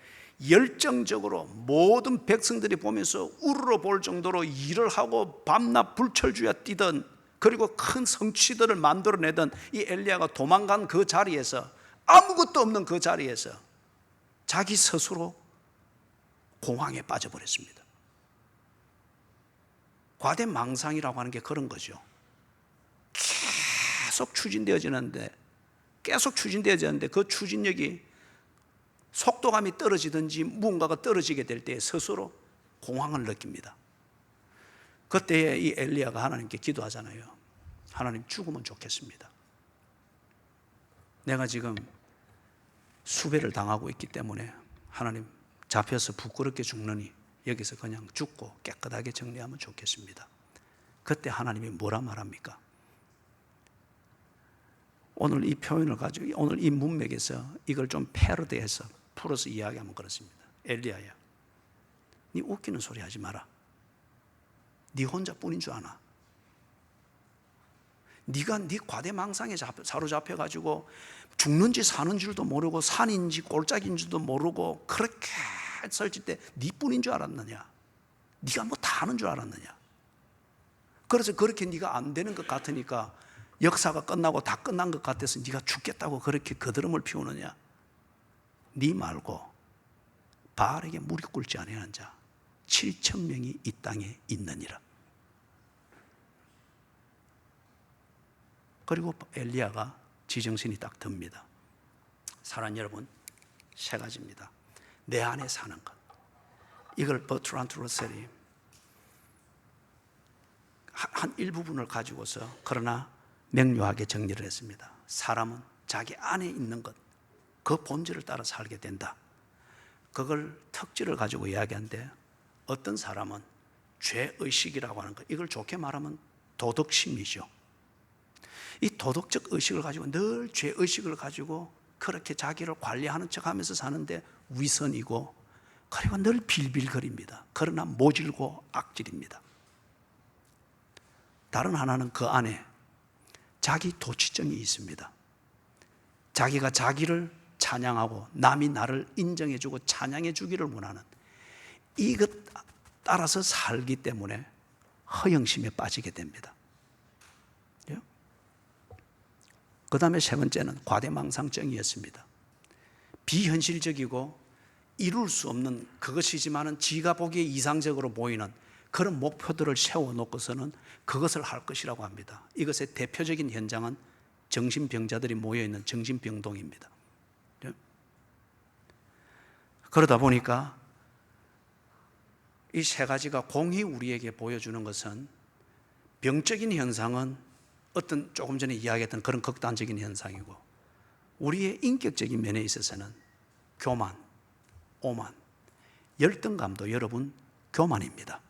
열정적으로 모든 백성들이 보면서 우러러 볼 정도로 일을 하고 밤낮 불철주야 뛰던, 그리고 큰 성취들을 만들어내던 이 엘리야가 도망간 그 자리에서, 아무것도 없는 그 자리에서 자기 스스로 공황에 빠져버렸습니다. 과대망상이라고 하는 게 그런 거죠. 계속 추진되어지는데 그 추진력이 속도감이 떨어지든지 무언가가 떨어지게 될 때 스스로 공황을 느낍니다. 그때에 이 엘리야가 하나님께 기도하잖아요. 하나님, 죽으면 좋겠습니다. 내가 지금 수배를 당하고 있기 때문에 하나님, 잡혀서 부끄럽게 죽느니 여기서 그냥 죽고 깨끗하게 정리하면 좋겠습니다. 그때 하나님이 뭐라 말합니까? 오늘 이 표현을 가지고 오늘 이 문맥에서 이걸 좀 패러디해서 풀어서 이야기하면 그렇습니다. 엘리야야, 네 웃기는 소리 하지 마라. 네 혼자뿐인 줄 아나? 네가 네 과대망상에 사로잡혀가지고 죽는지 사는 줄도 모르고 산인지 꼴짝인지도 모르고 그렇게 설칠 때 네뿐인 줄 알았느냐? 네가 뭐 다 하는 줄 알았느냐? 그래서 그렇게 네가 안 되는 것 같으니까 역사가 끝나고 다 끝난 것 같아서 네가 죽겠다고 그렇게 거드름을 피우느냐? 네 말고 바알에게 무릎 꿇지 아니하는 자 7,000명이 이 땅에 있느니라. 그리고 엘리야가 지정신이 딱 듭니다. 사랑 여러분, 세 가지입니다. 내 안에 사는 것. 이걸 버트란드 러셀이 한 일부분을 가지고서 그러나 명료하게 정리를 했습니다. 사람은 자기 안에 있는 것, 그 본질을 따라 살게 된다. 그걸 특질을 가지고 이야기하는데, 어떤 사람은 죄의식이라고 하는 것, 이걸 좋게 말하면 도덕심이죠. 이 도덕적 의식을 가지고 늘 죄의식을 가지고 그렇게 자기를 관리하는 척 하면서 사는데 위선이고, 그리고 늘 빌빌거립니다. 그러나 모질고 악질입니다. 다른 하나는 그 안에 자기 도취증이 있습니다. 자기가 자기를 찬양하고 남이 나를 인정해주고 찬양해주기를 원하는 이것 따라서 살기 때문에 허영심에 빠지게 됩니다. 그 다음에 세 번째는 과대망상증이었습니다. 비현실적이고 이룰 수 없는 그것이지만은 지가 보기에 이상적으로 보이는 그런 목표들을 세워놓고서는 그것을 할 것이라고 합니다. 이것의 대표적인 현장은 정신병자들이 모여있는 정신병동입니다. 그러다 보니까 이 세 가지가 공히 우리에게 보여주는 것은, 병적인 현상은 어떤 조금 전에 이야기했던 그런 극단적인 현상이고, 우리의 인격적인 면에 있어서는 교만, 오만, 열등감도 여러분 교만입니다.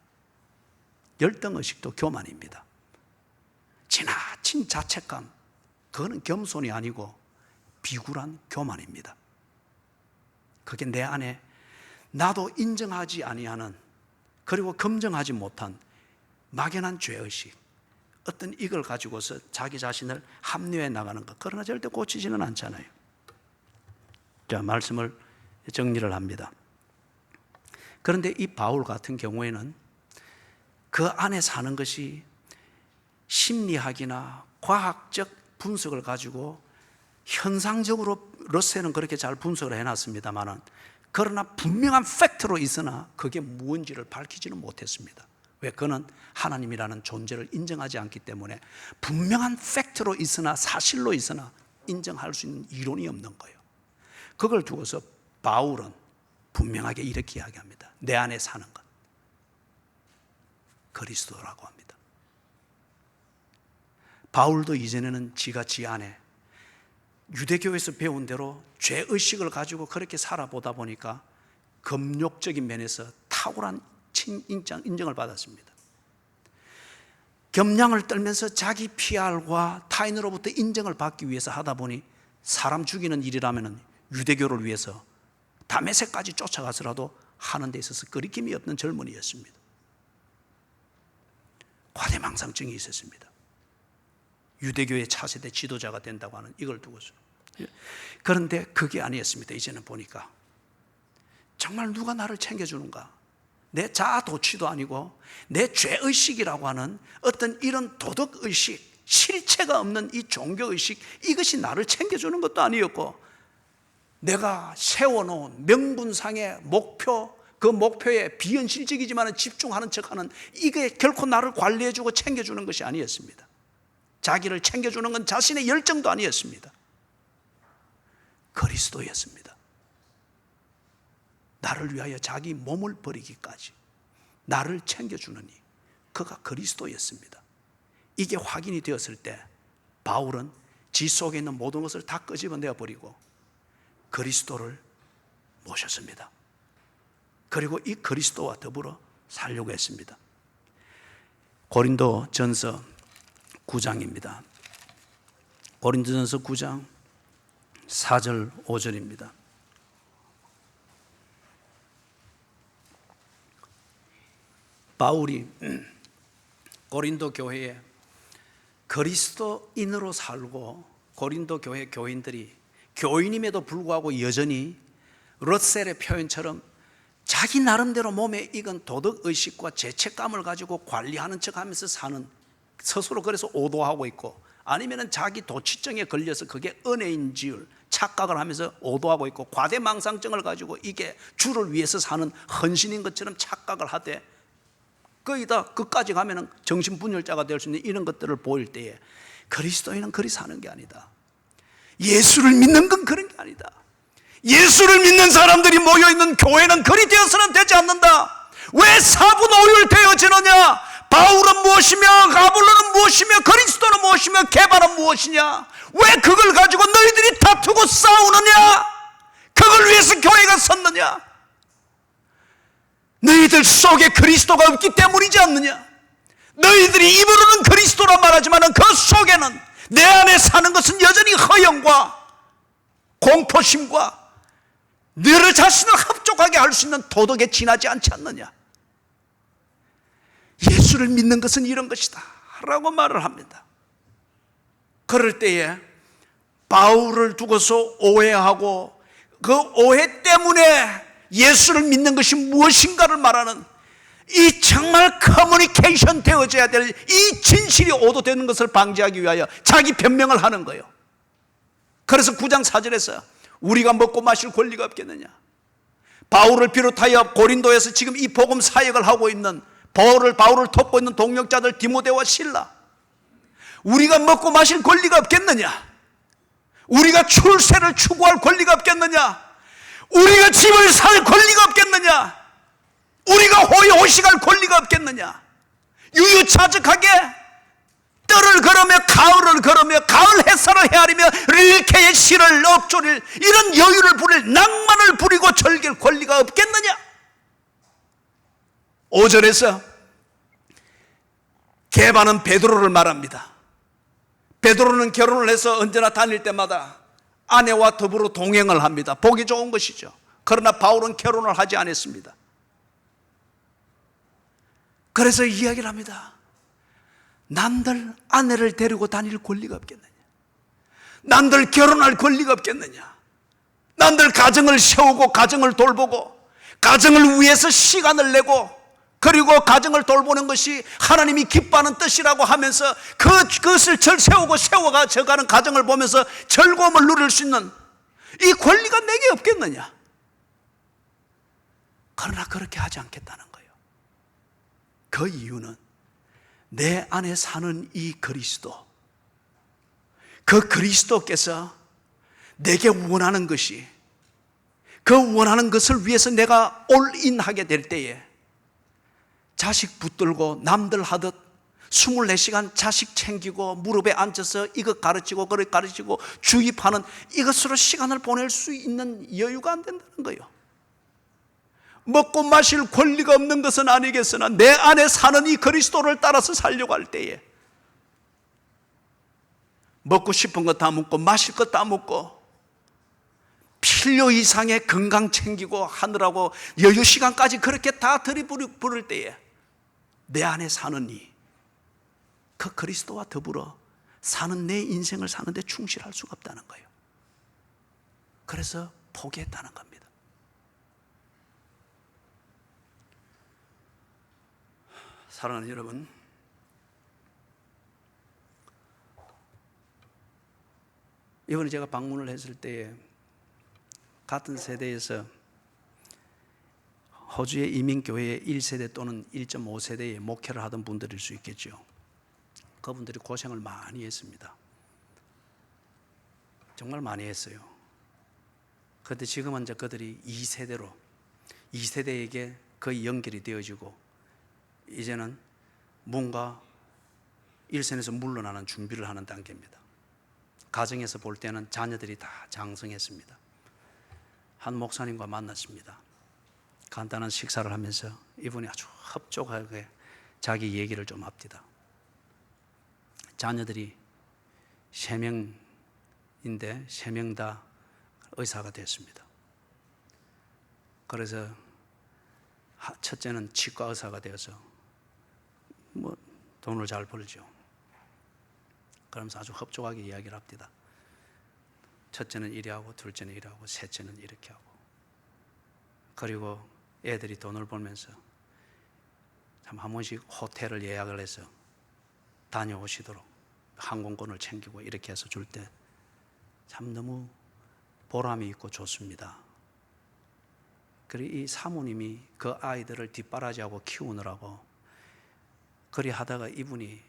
열등의식도 교만입니다. 지나친 자책감, 그거는 겸손이 아니고 비굴한 교만입니다. 그게 내 안에 나도 인정하지 아니하는, 그리고 검증하지 못한 막연한 죄의식, 어떤 이걸 가지고서 자기 자신을 합리화해 나가는 것, 그러나 절대 고치지는 않잖아요. 자, 말씀을 정리를 합니다. 그런데 이 바울 같은 경우에는 그 안에 사는 것이 심리학이나 과학적 분석을 가지고 현상적으로 러셀은 그렇게 잘 분석을 해놨습니다만은, 그러나 분명한 팩트로 있으나 그게 무엇인지를 밝히지는 못했습니다. 왜? 그는 하나님이라는 존재를 인정하지 않기 때문에 분명한 팩트로 있으나, 사실로 있으나 인정할 수 있는 이론이 없는 거예요. 그걸 두고서 바울은 분명하게 이렇게 이야기합니다. 내 안에 사는 것, 그리스도라고 합니다. 바울도 이전에는 지가 지 안에 유대교에서 배운 대로 죄의식을 가지고 그렇게 살아보다 보니까 금욕적인 면에서 탁월한 인정을 받았습니다. 겸양을 떨면서 자기 PR과 타인으로부터 인정을 받기 위해서 하다 보니 사람 죽이는 일이라면 유대교를 위해서 다메섹까지 쫓아가서라도 하는 데 있어서 거리낌이 없는 젊은이였습니다. 과대망상증이 있었습니다. 유대교의 차세대 지도자가 된다고 하는 이걸 두고서. 그런데 그게 아니었습니다. 이제는 보니까 정말 누가 나를 챙겨주는가, 내 자아도취도 아니고 내 죄의식이라고 하는 어떤 이런 도덕의식, 실체가 없는 이 종교의식, 이것이 나를 챙겨주는 것도 아니었고, 내가 세워놓은 명분상의 목표, 그 목표에 비현실적이지만 집중하는 척하는 이게 결코 나를 관리해주고 챙겨주는 것이 아니었습니다. 자기를 챙겨주는 건 자신의 열정도 아니었습니다. 그리스도였습니다. 나를 위하여 자기 몸을 버리기까지 나를 챙겨주느니 그가 그리스도였습니다. 이게 확인이 되었을 때 바울은 지 속에 있는 모든 것을 다 끄집어내어 버리고 그리스도를 모셨습니다. 그리고 이 그리스도와 더불어 살려고 했습니다. 고린도 전서 9장입니다. 고린도 전서 9장 4절 5절입니다. 바울이 고린도 교회에 그리스도인으로 살고, 고린도 교회 교인들이 교인임에도 불구하고 여전히 러셀의 표현처럼 자기 나름대로 몸에 익은 도덕의식과 죄책감을 가지고 관리하는 척하면서 사는, 스스로 그래서 오도하고 있고, 아니면 자기 도취증에 걸려서 그게 은혜인 줄 착각을 하면서 오도하고 있고, 과대망상증을 가지고 이게 주를 위해서 사는 헌신인 것처럼 착각을 하되, 거의 다 끝까지 가면 정신분열자가 될 수 있는 이런 것들을 보일 때에 그리스도인은 그리 사는 게 아니다. 예수를 믿는 건 그런 게 아니다. 예수를 믿는 사람들이 모여있는 교회는 그리 되어서는 되지 않는다. 왜 사분오율 되어지느냐? 바울은 무엇이며, 아볼로는 무엇이며, 그리스도는 무엇이며, 게바는 무엇이냐? 왜 그걸 가지고 너희들이 다투고 싸우느냐? 그걸 위해서 교회가 섰느냐? 너희들 속에 그리스도가 없기 때문이지 않느냐? 너희들이 입으로는 그리스도라 말하지만 그 속에는, 내 안에 사는 것은 여전히 허영과 공포심과 너를 자신을 합족하게 할 수 있는 도덕에 지나지 않지 않느냐? 예수를 믿는 것은 이런 것이다 라고 말을 합니다. 그럴 때에 바울을 두고서 오해하고, 그 오해 때문에 예수를 믿는 것이 무엇인가를 말하는, 이 정말 커뮤니케이션 되어져야 될 이 진실이 오도되는 것을 방지하기 위하여 자기 변명을 하는 거예요. 그래서 9장 4절에서 우리가 먹고 마실 권리가 없겠느냐? 바울을 비롯하여 고린도에서 지금 이 복음 사역을 하고 있는 바울을 돕고 있는 동역자들 디모데와 실라, 우리가 먹고 마실 권리가 없겠느냐? 우리가 출세를 추구할 권리가 없겠느냐? 우리가 집을 살 권리가 없겠느냐? 우리가 호의호식할 권리가 없겠느냐? 유유자적하게 뜰을 걸으며 가을을 걸으며 가을 햇살을 헤아리며 릴케의 시를 엎조릴 이런 여유를 부릴, 낭만을 부리고 즐길 권리가 없겠느냐? 5절에서 게바는 베드로를 말합니다. 베드로는 결혼을 해서 언제나 다닐 때마다 아내와 더불어 동행을 합니다. 보기 좋은 것이죠. 그러나 바울은 결혼을 하지 않았습니다. 그래서 이야기를 합니다. 남들 아내를 데리고 다닐 권리가 없겠느냐? 남들 결혼할 권리가 없겠느냐? 남들 가정을 세우고 가정을 돌보고 가정을 위해서 시간을 내고, 그리고 가정을 돌보는 것이 하나님이 기뻐하는 뜻이라고 하면서 그것을 세워가는 가정을 보면서 즐거움을 누릴 수 있는 이 권리가 내게 없겠느냐? 그러나 그렇게 하지 않겠다는 거예요. 그 이유는 내 안에 사는 이 그리스도, 그 그리스도께서 내게 원하는 것이, 그 원하는 것을 위해서 내가 올인하게 될 때에 자식 붙들고 남들 하듯 24시간 자식 챙기고 무릎에 앉아서 이것 가르치고 그것 가르치고 주입하는 이것으로 시간을 보낼 수 있는 여유가 안 된다는 거예요. 먹고 마실 권리가 없는 것은 아니겠으나 내 안에 사는 이 그리스도를 따라서 살려고 할 때에 먹고 싶은 것 다 먹고 마실 것 다 먹고 필요 이상의 건강 챙기고 하느라고 여유 시간까지 그렇게 다 들이부를 때에 내 안에 사는 그 그리스도와 더불어 사는 내 인생을 사는데 충실할 수가 없다는 거예요. 그래서 포기했다는 겁니다. 사랑하는 여러분, 이번에 제가 방문을 했을 때에 같은 세대에서 호주의 이민교회의 1세대 또는 1.5세대의 목회를 하던 분들일 수 있겠죠. 그분들이 고생을 많이 했습니다. 정말 많이 했어요. 그런데 지금은 이제 그들이 2세대에게 거의 연결이 되어지고 이제는 뭔가 일선에서 물러나는 준비를 하는 단계입니다. 가정에서 볼 때는 자녀들이 다 장성했습니다. 한 목사님과 만났습니다. 간단한 식사를 하면서 이분이 아주 흡족하게 자기 얘기를 좀 합디다. 자녀들이 3명인데 3명 다 의사가 됐습니다. 그래서 첫째는 치과 의사가 되어서 뭐 돈을 잘 벌죠. 그러면서 아주 흡족하게 이야기를 합니다. 첫째는 이리 하고, 둘째는 이리 하고, 셋째는 이렇게 하고. 그리고 애들이 돈을 벌면서 참 한 번씩 호텔을 예약을 해서 다녀오시도록 항공권을 챙기고 이렇게 해서 줄 때 참 너무 보람이 있고 좋습니다. 그리고 이 사모님이 그 아이들을 뒷바라지하고 키우느라고 그리 하다가 이분이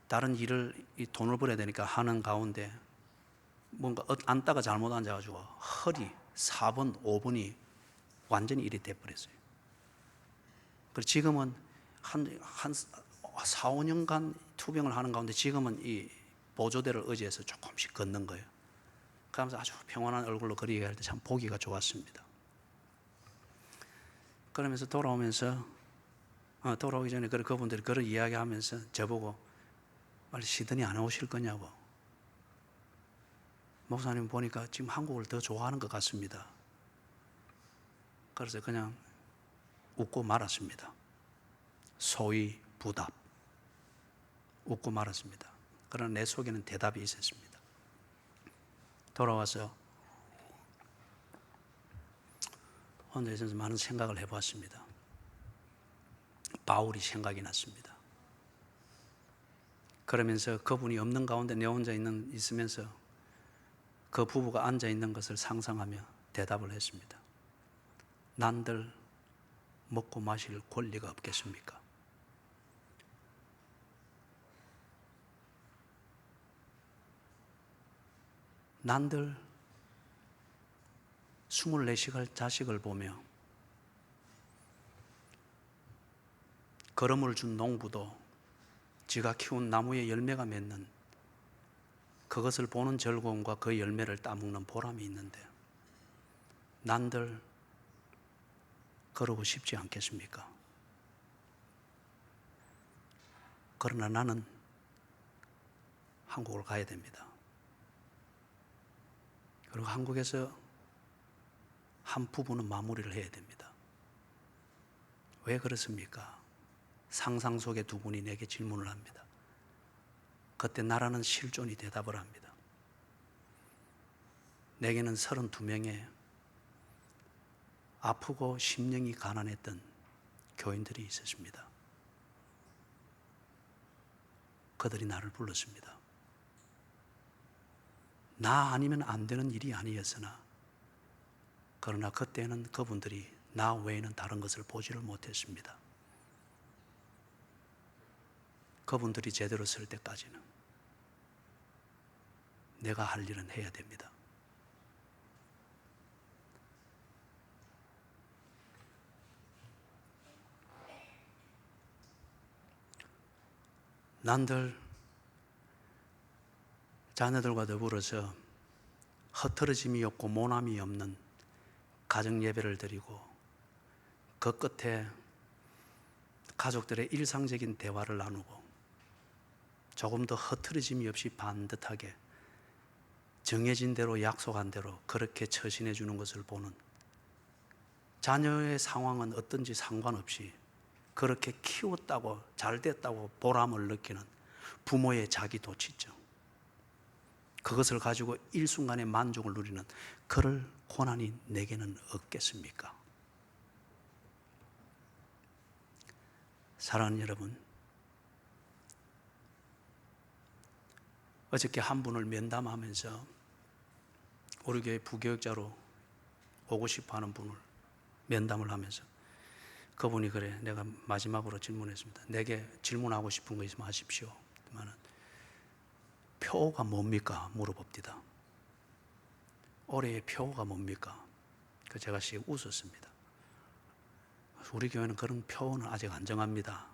다른 일을 돈을 벌어야 되니까 하는 가운데 뭔가 앉다가 잘못 앉아가지고 허리 4번, 5번이 완전히 일이 돼버렸어요. 그리고 지금은 한 4, 5년간 투병을 하는 가운데 지금은 이 보조대를 의지해서 조금씩 걷는 거예요. 그러면서 아주 평온한 얼굴로 그리 얘기할 때 참 보기가 좋았습니다. 그러면서 돌아오기 전에 그분들이 그런 이야기하면서 저보고 빨리 시드니 안 오실 거냐고. 목사님 보니까 지금 한국을 더 좋아하는 것 같습니다. 그래서 그냥 웃고 말았습니다. 소위 부답. 웃고 말았습니다. 그러나 내 속에는 대답이 있었습니다. 돌아와서 혼자 있어서 많은 생각을 해보았습니다. 바울이 생각이 났습니다. 그러면서 그분이 없는 가운데 내 혼자 있으면서 그 부부가 앉아 있는 것을 상상하며 대답을 했습니다. 난들 먹고 마실 권리가 없겠습니까? 난들 24시간 자식을 보며 걸음을 준 농부도 지가 키운 나무에 열매가 맺는 그것을 보는 즐거움과 그 열매를 따먹는 보람이 있는데 난들 그러고 싶지 않겠습니까? 그러나 나는 한국을 가야 됩니다. 그리고 한국에서 한 부분은 마무리를 해야 됩니다. 왜 그렇습니까? 상상 속의 두 분이 내게 질문을 합니다. 그때 나라는 실존이 대답을 합니다. 내게는 32명의 아프고 심령이 가난했던 교인들이 있었습니다. 그들이 나를 불렀습니다. 나 아니면 안 되는 일이 아니었으나 그러나 그때는 그분들이 나 외에는 다른 것을 보지를 못했습니다. 그분들이 제대로 설 때까지는 내가 할 일은 해야 됩니다. 난들 자녀들과 더불어서 흐트러짐이 없고 모남이 없는 가정 예배를 드리고 그 끝에 가족들의 일상적인 대화를 나누고 조금 더 흐트러짐이 없이 반듯하게 정해진 대로 약속한 대로 그렇게 처신해 주는 것을 보는 자녀의 상황은 어떤지 상관없이 그렇게 키웠다고 잘 됐다고 보람을 느끼는 부모의 자기 도취증, 그것을 가지고 일순간의 만족을 누리는 그럴 고난이 내게는 없겠습니까? 사랑하는 여러분, 어저께 한 분을 면담하면서 우리 교회 부교육자로 오고 싶어 하는 분을 면담을 하면서 그분이 그래, 내가 마지막으로 질문했습니다. 내게 질문하고 싶은 거 있으면 하십시오. 그러면 표가 뭡니까? 물어봅니다. 올해의 표가 뭡니까? 그 제가 씩 웃었습니다. 우리 교회는 그런 표는 아직 안 정합니다.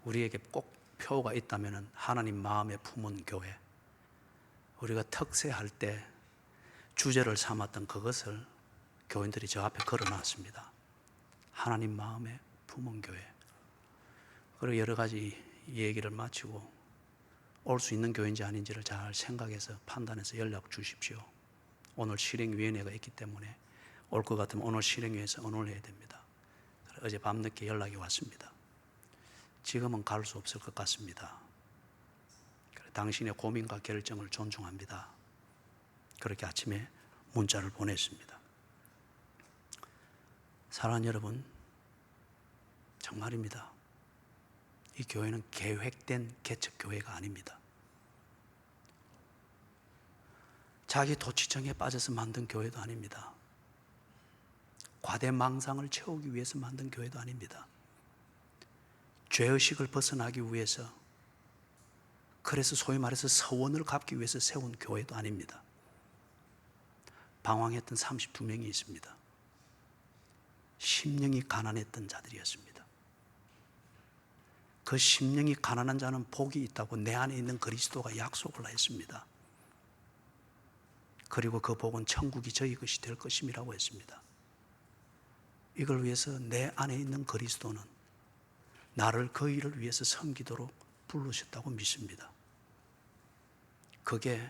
우리에게 꼭 표가 있다면 하나님 마음에 품은 교회, 우리가 특세할 때 주제를 삼았던 그것을 교인들이 저 앞에 걸어놨습니다. 하나님 마음에 품은 교회. 그리고 여러 가지 얘기를 마치고 올 수 있는 교회인지 아닌지를 잘 생각해서 판단해서 연락 주십시오. 오늘 실행위원회가 있기 때문에 올 것 같으면 오늘 실행위에서 언론을 해야 됩니다. 어제 밤늦게 연락이 왔습니다. 지금은 갈 수 없을 것 같습니다. 당신의 고민과 결정을 존중합니다. 그렇게 아침에 문자를 보냈습니다. 사랑하는 여러분, 정말입니다. 이 교회는 계획된 개척교회가 아닙니다. 자기 도취증에 빠져서 만든 교회도 아닙니다. 과대망상을 채우기 위해서 만든 교회도 아닙니다. 죄의식을 벗어나기 위해서, 그래서 소위 말해서 서원을 갚기 위해서 세운 교회도 아닙니다. 방황했던 32명이 있습니다. 심령이 가난했던 자들이었습니다. 그 심령이 가난한 자는 복이 있다고 내 안에 있는 그리스도가 약속을 했습니다. 그리고 그 복은 천국이 저희 것이 될 것임이라고 했습니다. 이걸 위해서 내 안에 있는 그리스도는 나를 그 일을 위해서 섬기도록 부르셨다고 믿습니다. 그게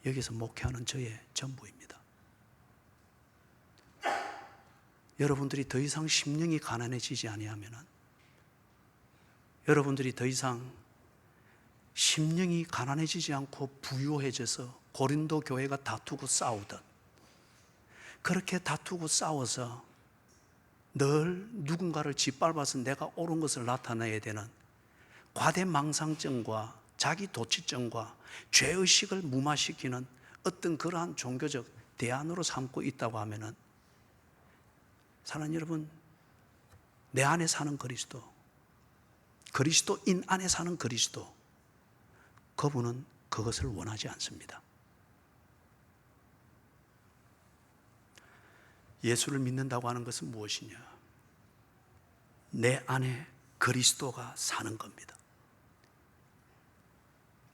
여기서 목회하는 저의 전부입니다. 여러분들이 더 이상 심령이 가난해지지 아니하면, 여러분들이 더 이상 심령이 가난해지지 않고 부유해져서 고린도 교회가 다투고 싸우듯 그렇게 다투고 싸워서 늘 누군가를 짓밟아서 내가 옳은 것을 나타내야 되는 과대망상증과 자기 도취증과 죄의식을 무마시키는 어떤 그러한 종교적 대안으로 삼고 있다고 하면은, 사랑하는 여러분, 내 안에 사는 그리스도, 그리스도인 안에 사는 그리스도, 그분은 그것을 원하지 않습니다. 예수를 믿는다고 하는 것은 무엇이냐? 내 안에 그리스도가 사는 겁니다.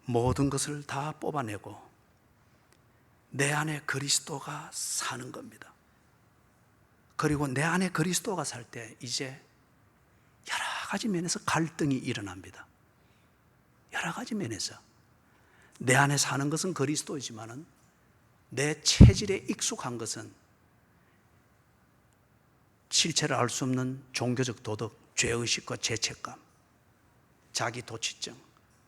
모든 것을 다 뽑아내고 내 안에 그리스도가 사는 겁니다. 그리고 내 안에 그리스도가 살 때 이제 여러 가지 면에서 갈등이 일어납니다. 여러 가지 면에서 내 안에 사는 것은 그리스도이지만은 내 체질에 익숙한 것은 실체를 알 수 없는 종교적 도덕, 죄의식과 죄책감, 자기 도취증,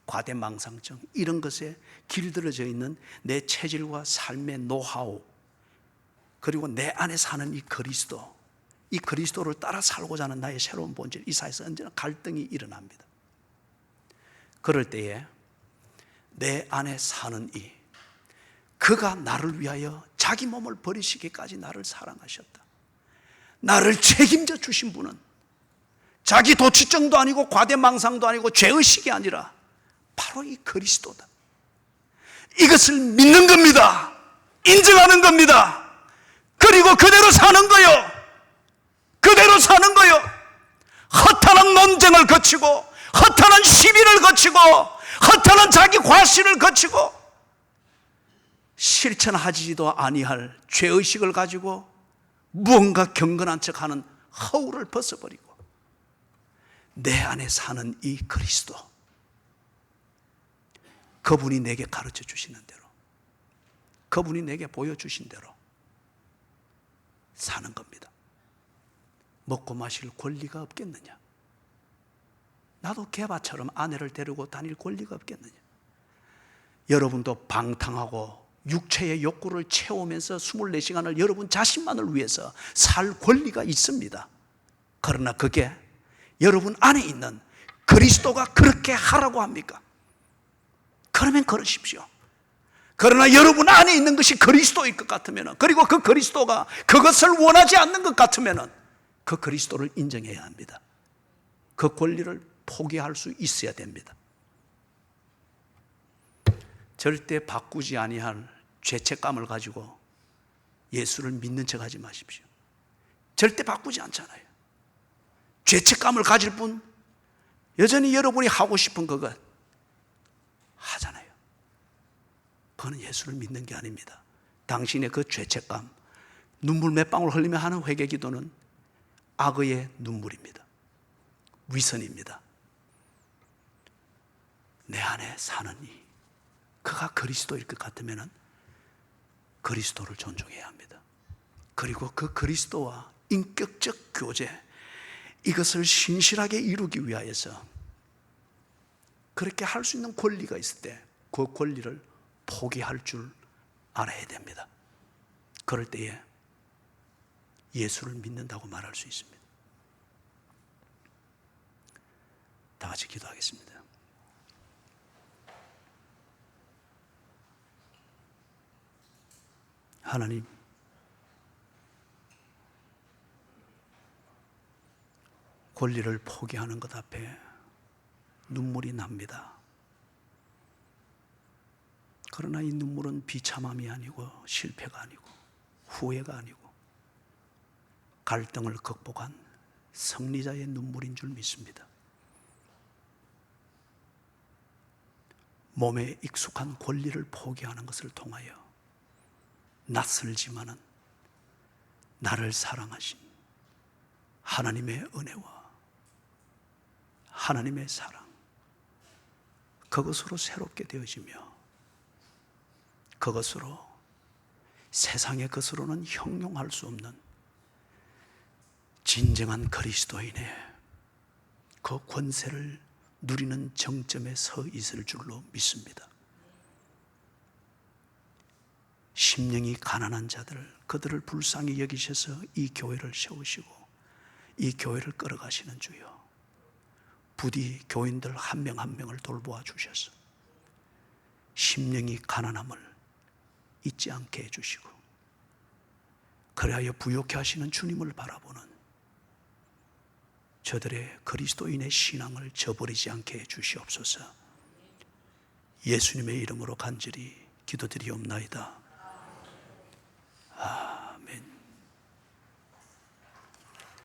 과대망상증, 이런 것에 길들여져 있는 내 체질과 삶의 노하우, 그리고 내 안에 사는 이 그리스도, 이 그리스도를 따라 살고자 하는 나의 새로운 본질, 이 사이에서 언제나 갈등이 일어납니다. 그럴 때에 내 안에 사는 이, 그가 나를 위하여 자기 몸을 버리시기까지 나를 사랑하셨다, 나를 책임져 주신 분은 자기 도취증도 아니고 과대망상도 아니고 죄의식이 아니라 바로 이 그리스도다. 이것을 믿는 겁니다. 인정하는 겁니다. 그리고 그대로 사는 거요. 그대로 사는 거요. 허탄한 논쟁을 거치고, 허탄한 시비를 거치고, 허탄한 자기 과시를 거치고, 실천하지도 아니할 죄의식을 가지고 무언가 경건한 척하는 허울을 벗어버리고 내 안에 사는 이 그리스도, 그분이 내게 가르쳐 주시는 대로, 그분이 내게 보여주신 대로 사는 겁니다. 먹고 마실 권리가 없겠느냐? 나도 개바처럼 아내를 데리고 다닐 권리가 없겠느냐? 여러분도 방탕하고 육체의 욕구를 채우면서 24시간을 여러분 자신만을 위해서 살 권리가 있습니다. 그러나 그게 여러분 안에 있는 그리스도가 그렇게 하라고 합니까? 그러면 그러십시오. 그러나 여러분 안에 있는 것이 그리스도일 것 같으면, 그리고 그 그리스도가 그것을 원하지 않는 것 같으면 그 그리스도를 인정해야 합니다. 그 권리를 포기할 수 있어야 됩니다. 절대 바꾸지 아니할 죄책감을 가지고 예수를 믿는 척 하지 마십시오. 절대 바꾸지 않잖아요. 죄책감을 가질 뿐 여전히 여러분이 하고 싶은 그것 하잖아요. 그건 예수를 믿는 게 아닙니다. 당신의 그 죄책감, 눈물 몇 방울 흘리며 하는 회개 기도는 악의 눈물입니다. 위선입니다. 내 안에 사는 이, 그가 그리스도일 것 같으면 그리스도를 존중해야 합니다. 그리고 그 그리스도와 인격적 교제, 이것을 신실하게 이루기 위하여서 그렇게 할 수 있는 권리가 있을 때 그 권리를 포기할 줄 알아야 됩니다. 그럴 때에 예수를 믿는다고 말할 수 있습니다. 다 같이 기도하겠습니다. 하나님, 권리를 포기하는 것 앞에 눈물이 납니다. 그러나 이 눈물은 비참함이 아니고 실패가 아니고 후회가 아니고 갈등을 극복한 승리자의 눈물인 줄 믿습니다. 몸에 익숙한 권리를 포기하는 것을 통하여 낯설지만은 나를 사랑하신 하나님의 은혜와 하나님의 사랑, 그것으로 새롭게 되어지며 그것으로 세상의 것으로는 형용할 수 없는 진정한 그리스도인의 그 권세를 누리는 정점에 서 있을 줄로 믿습니다. 심령이 가난한 자들, 그들을 불쌍히 여기셔서 이 교회를 세우시고 이 교회를 끌어가시는 주여, 부디 교인들 한 명 한 명을 돌보아 주셔서 심령이 가난함을 잊지 않게 해주시고 그리하여 부욕해 하시는 주님을 바라보는 저들의 그리스도인의 신앙을 저버리지 않게 해주시옵소서. 예수님의 이름으로 간절히 기도드리옵나이다.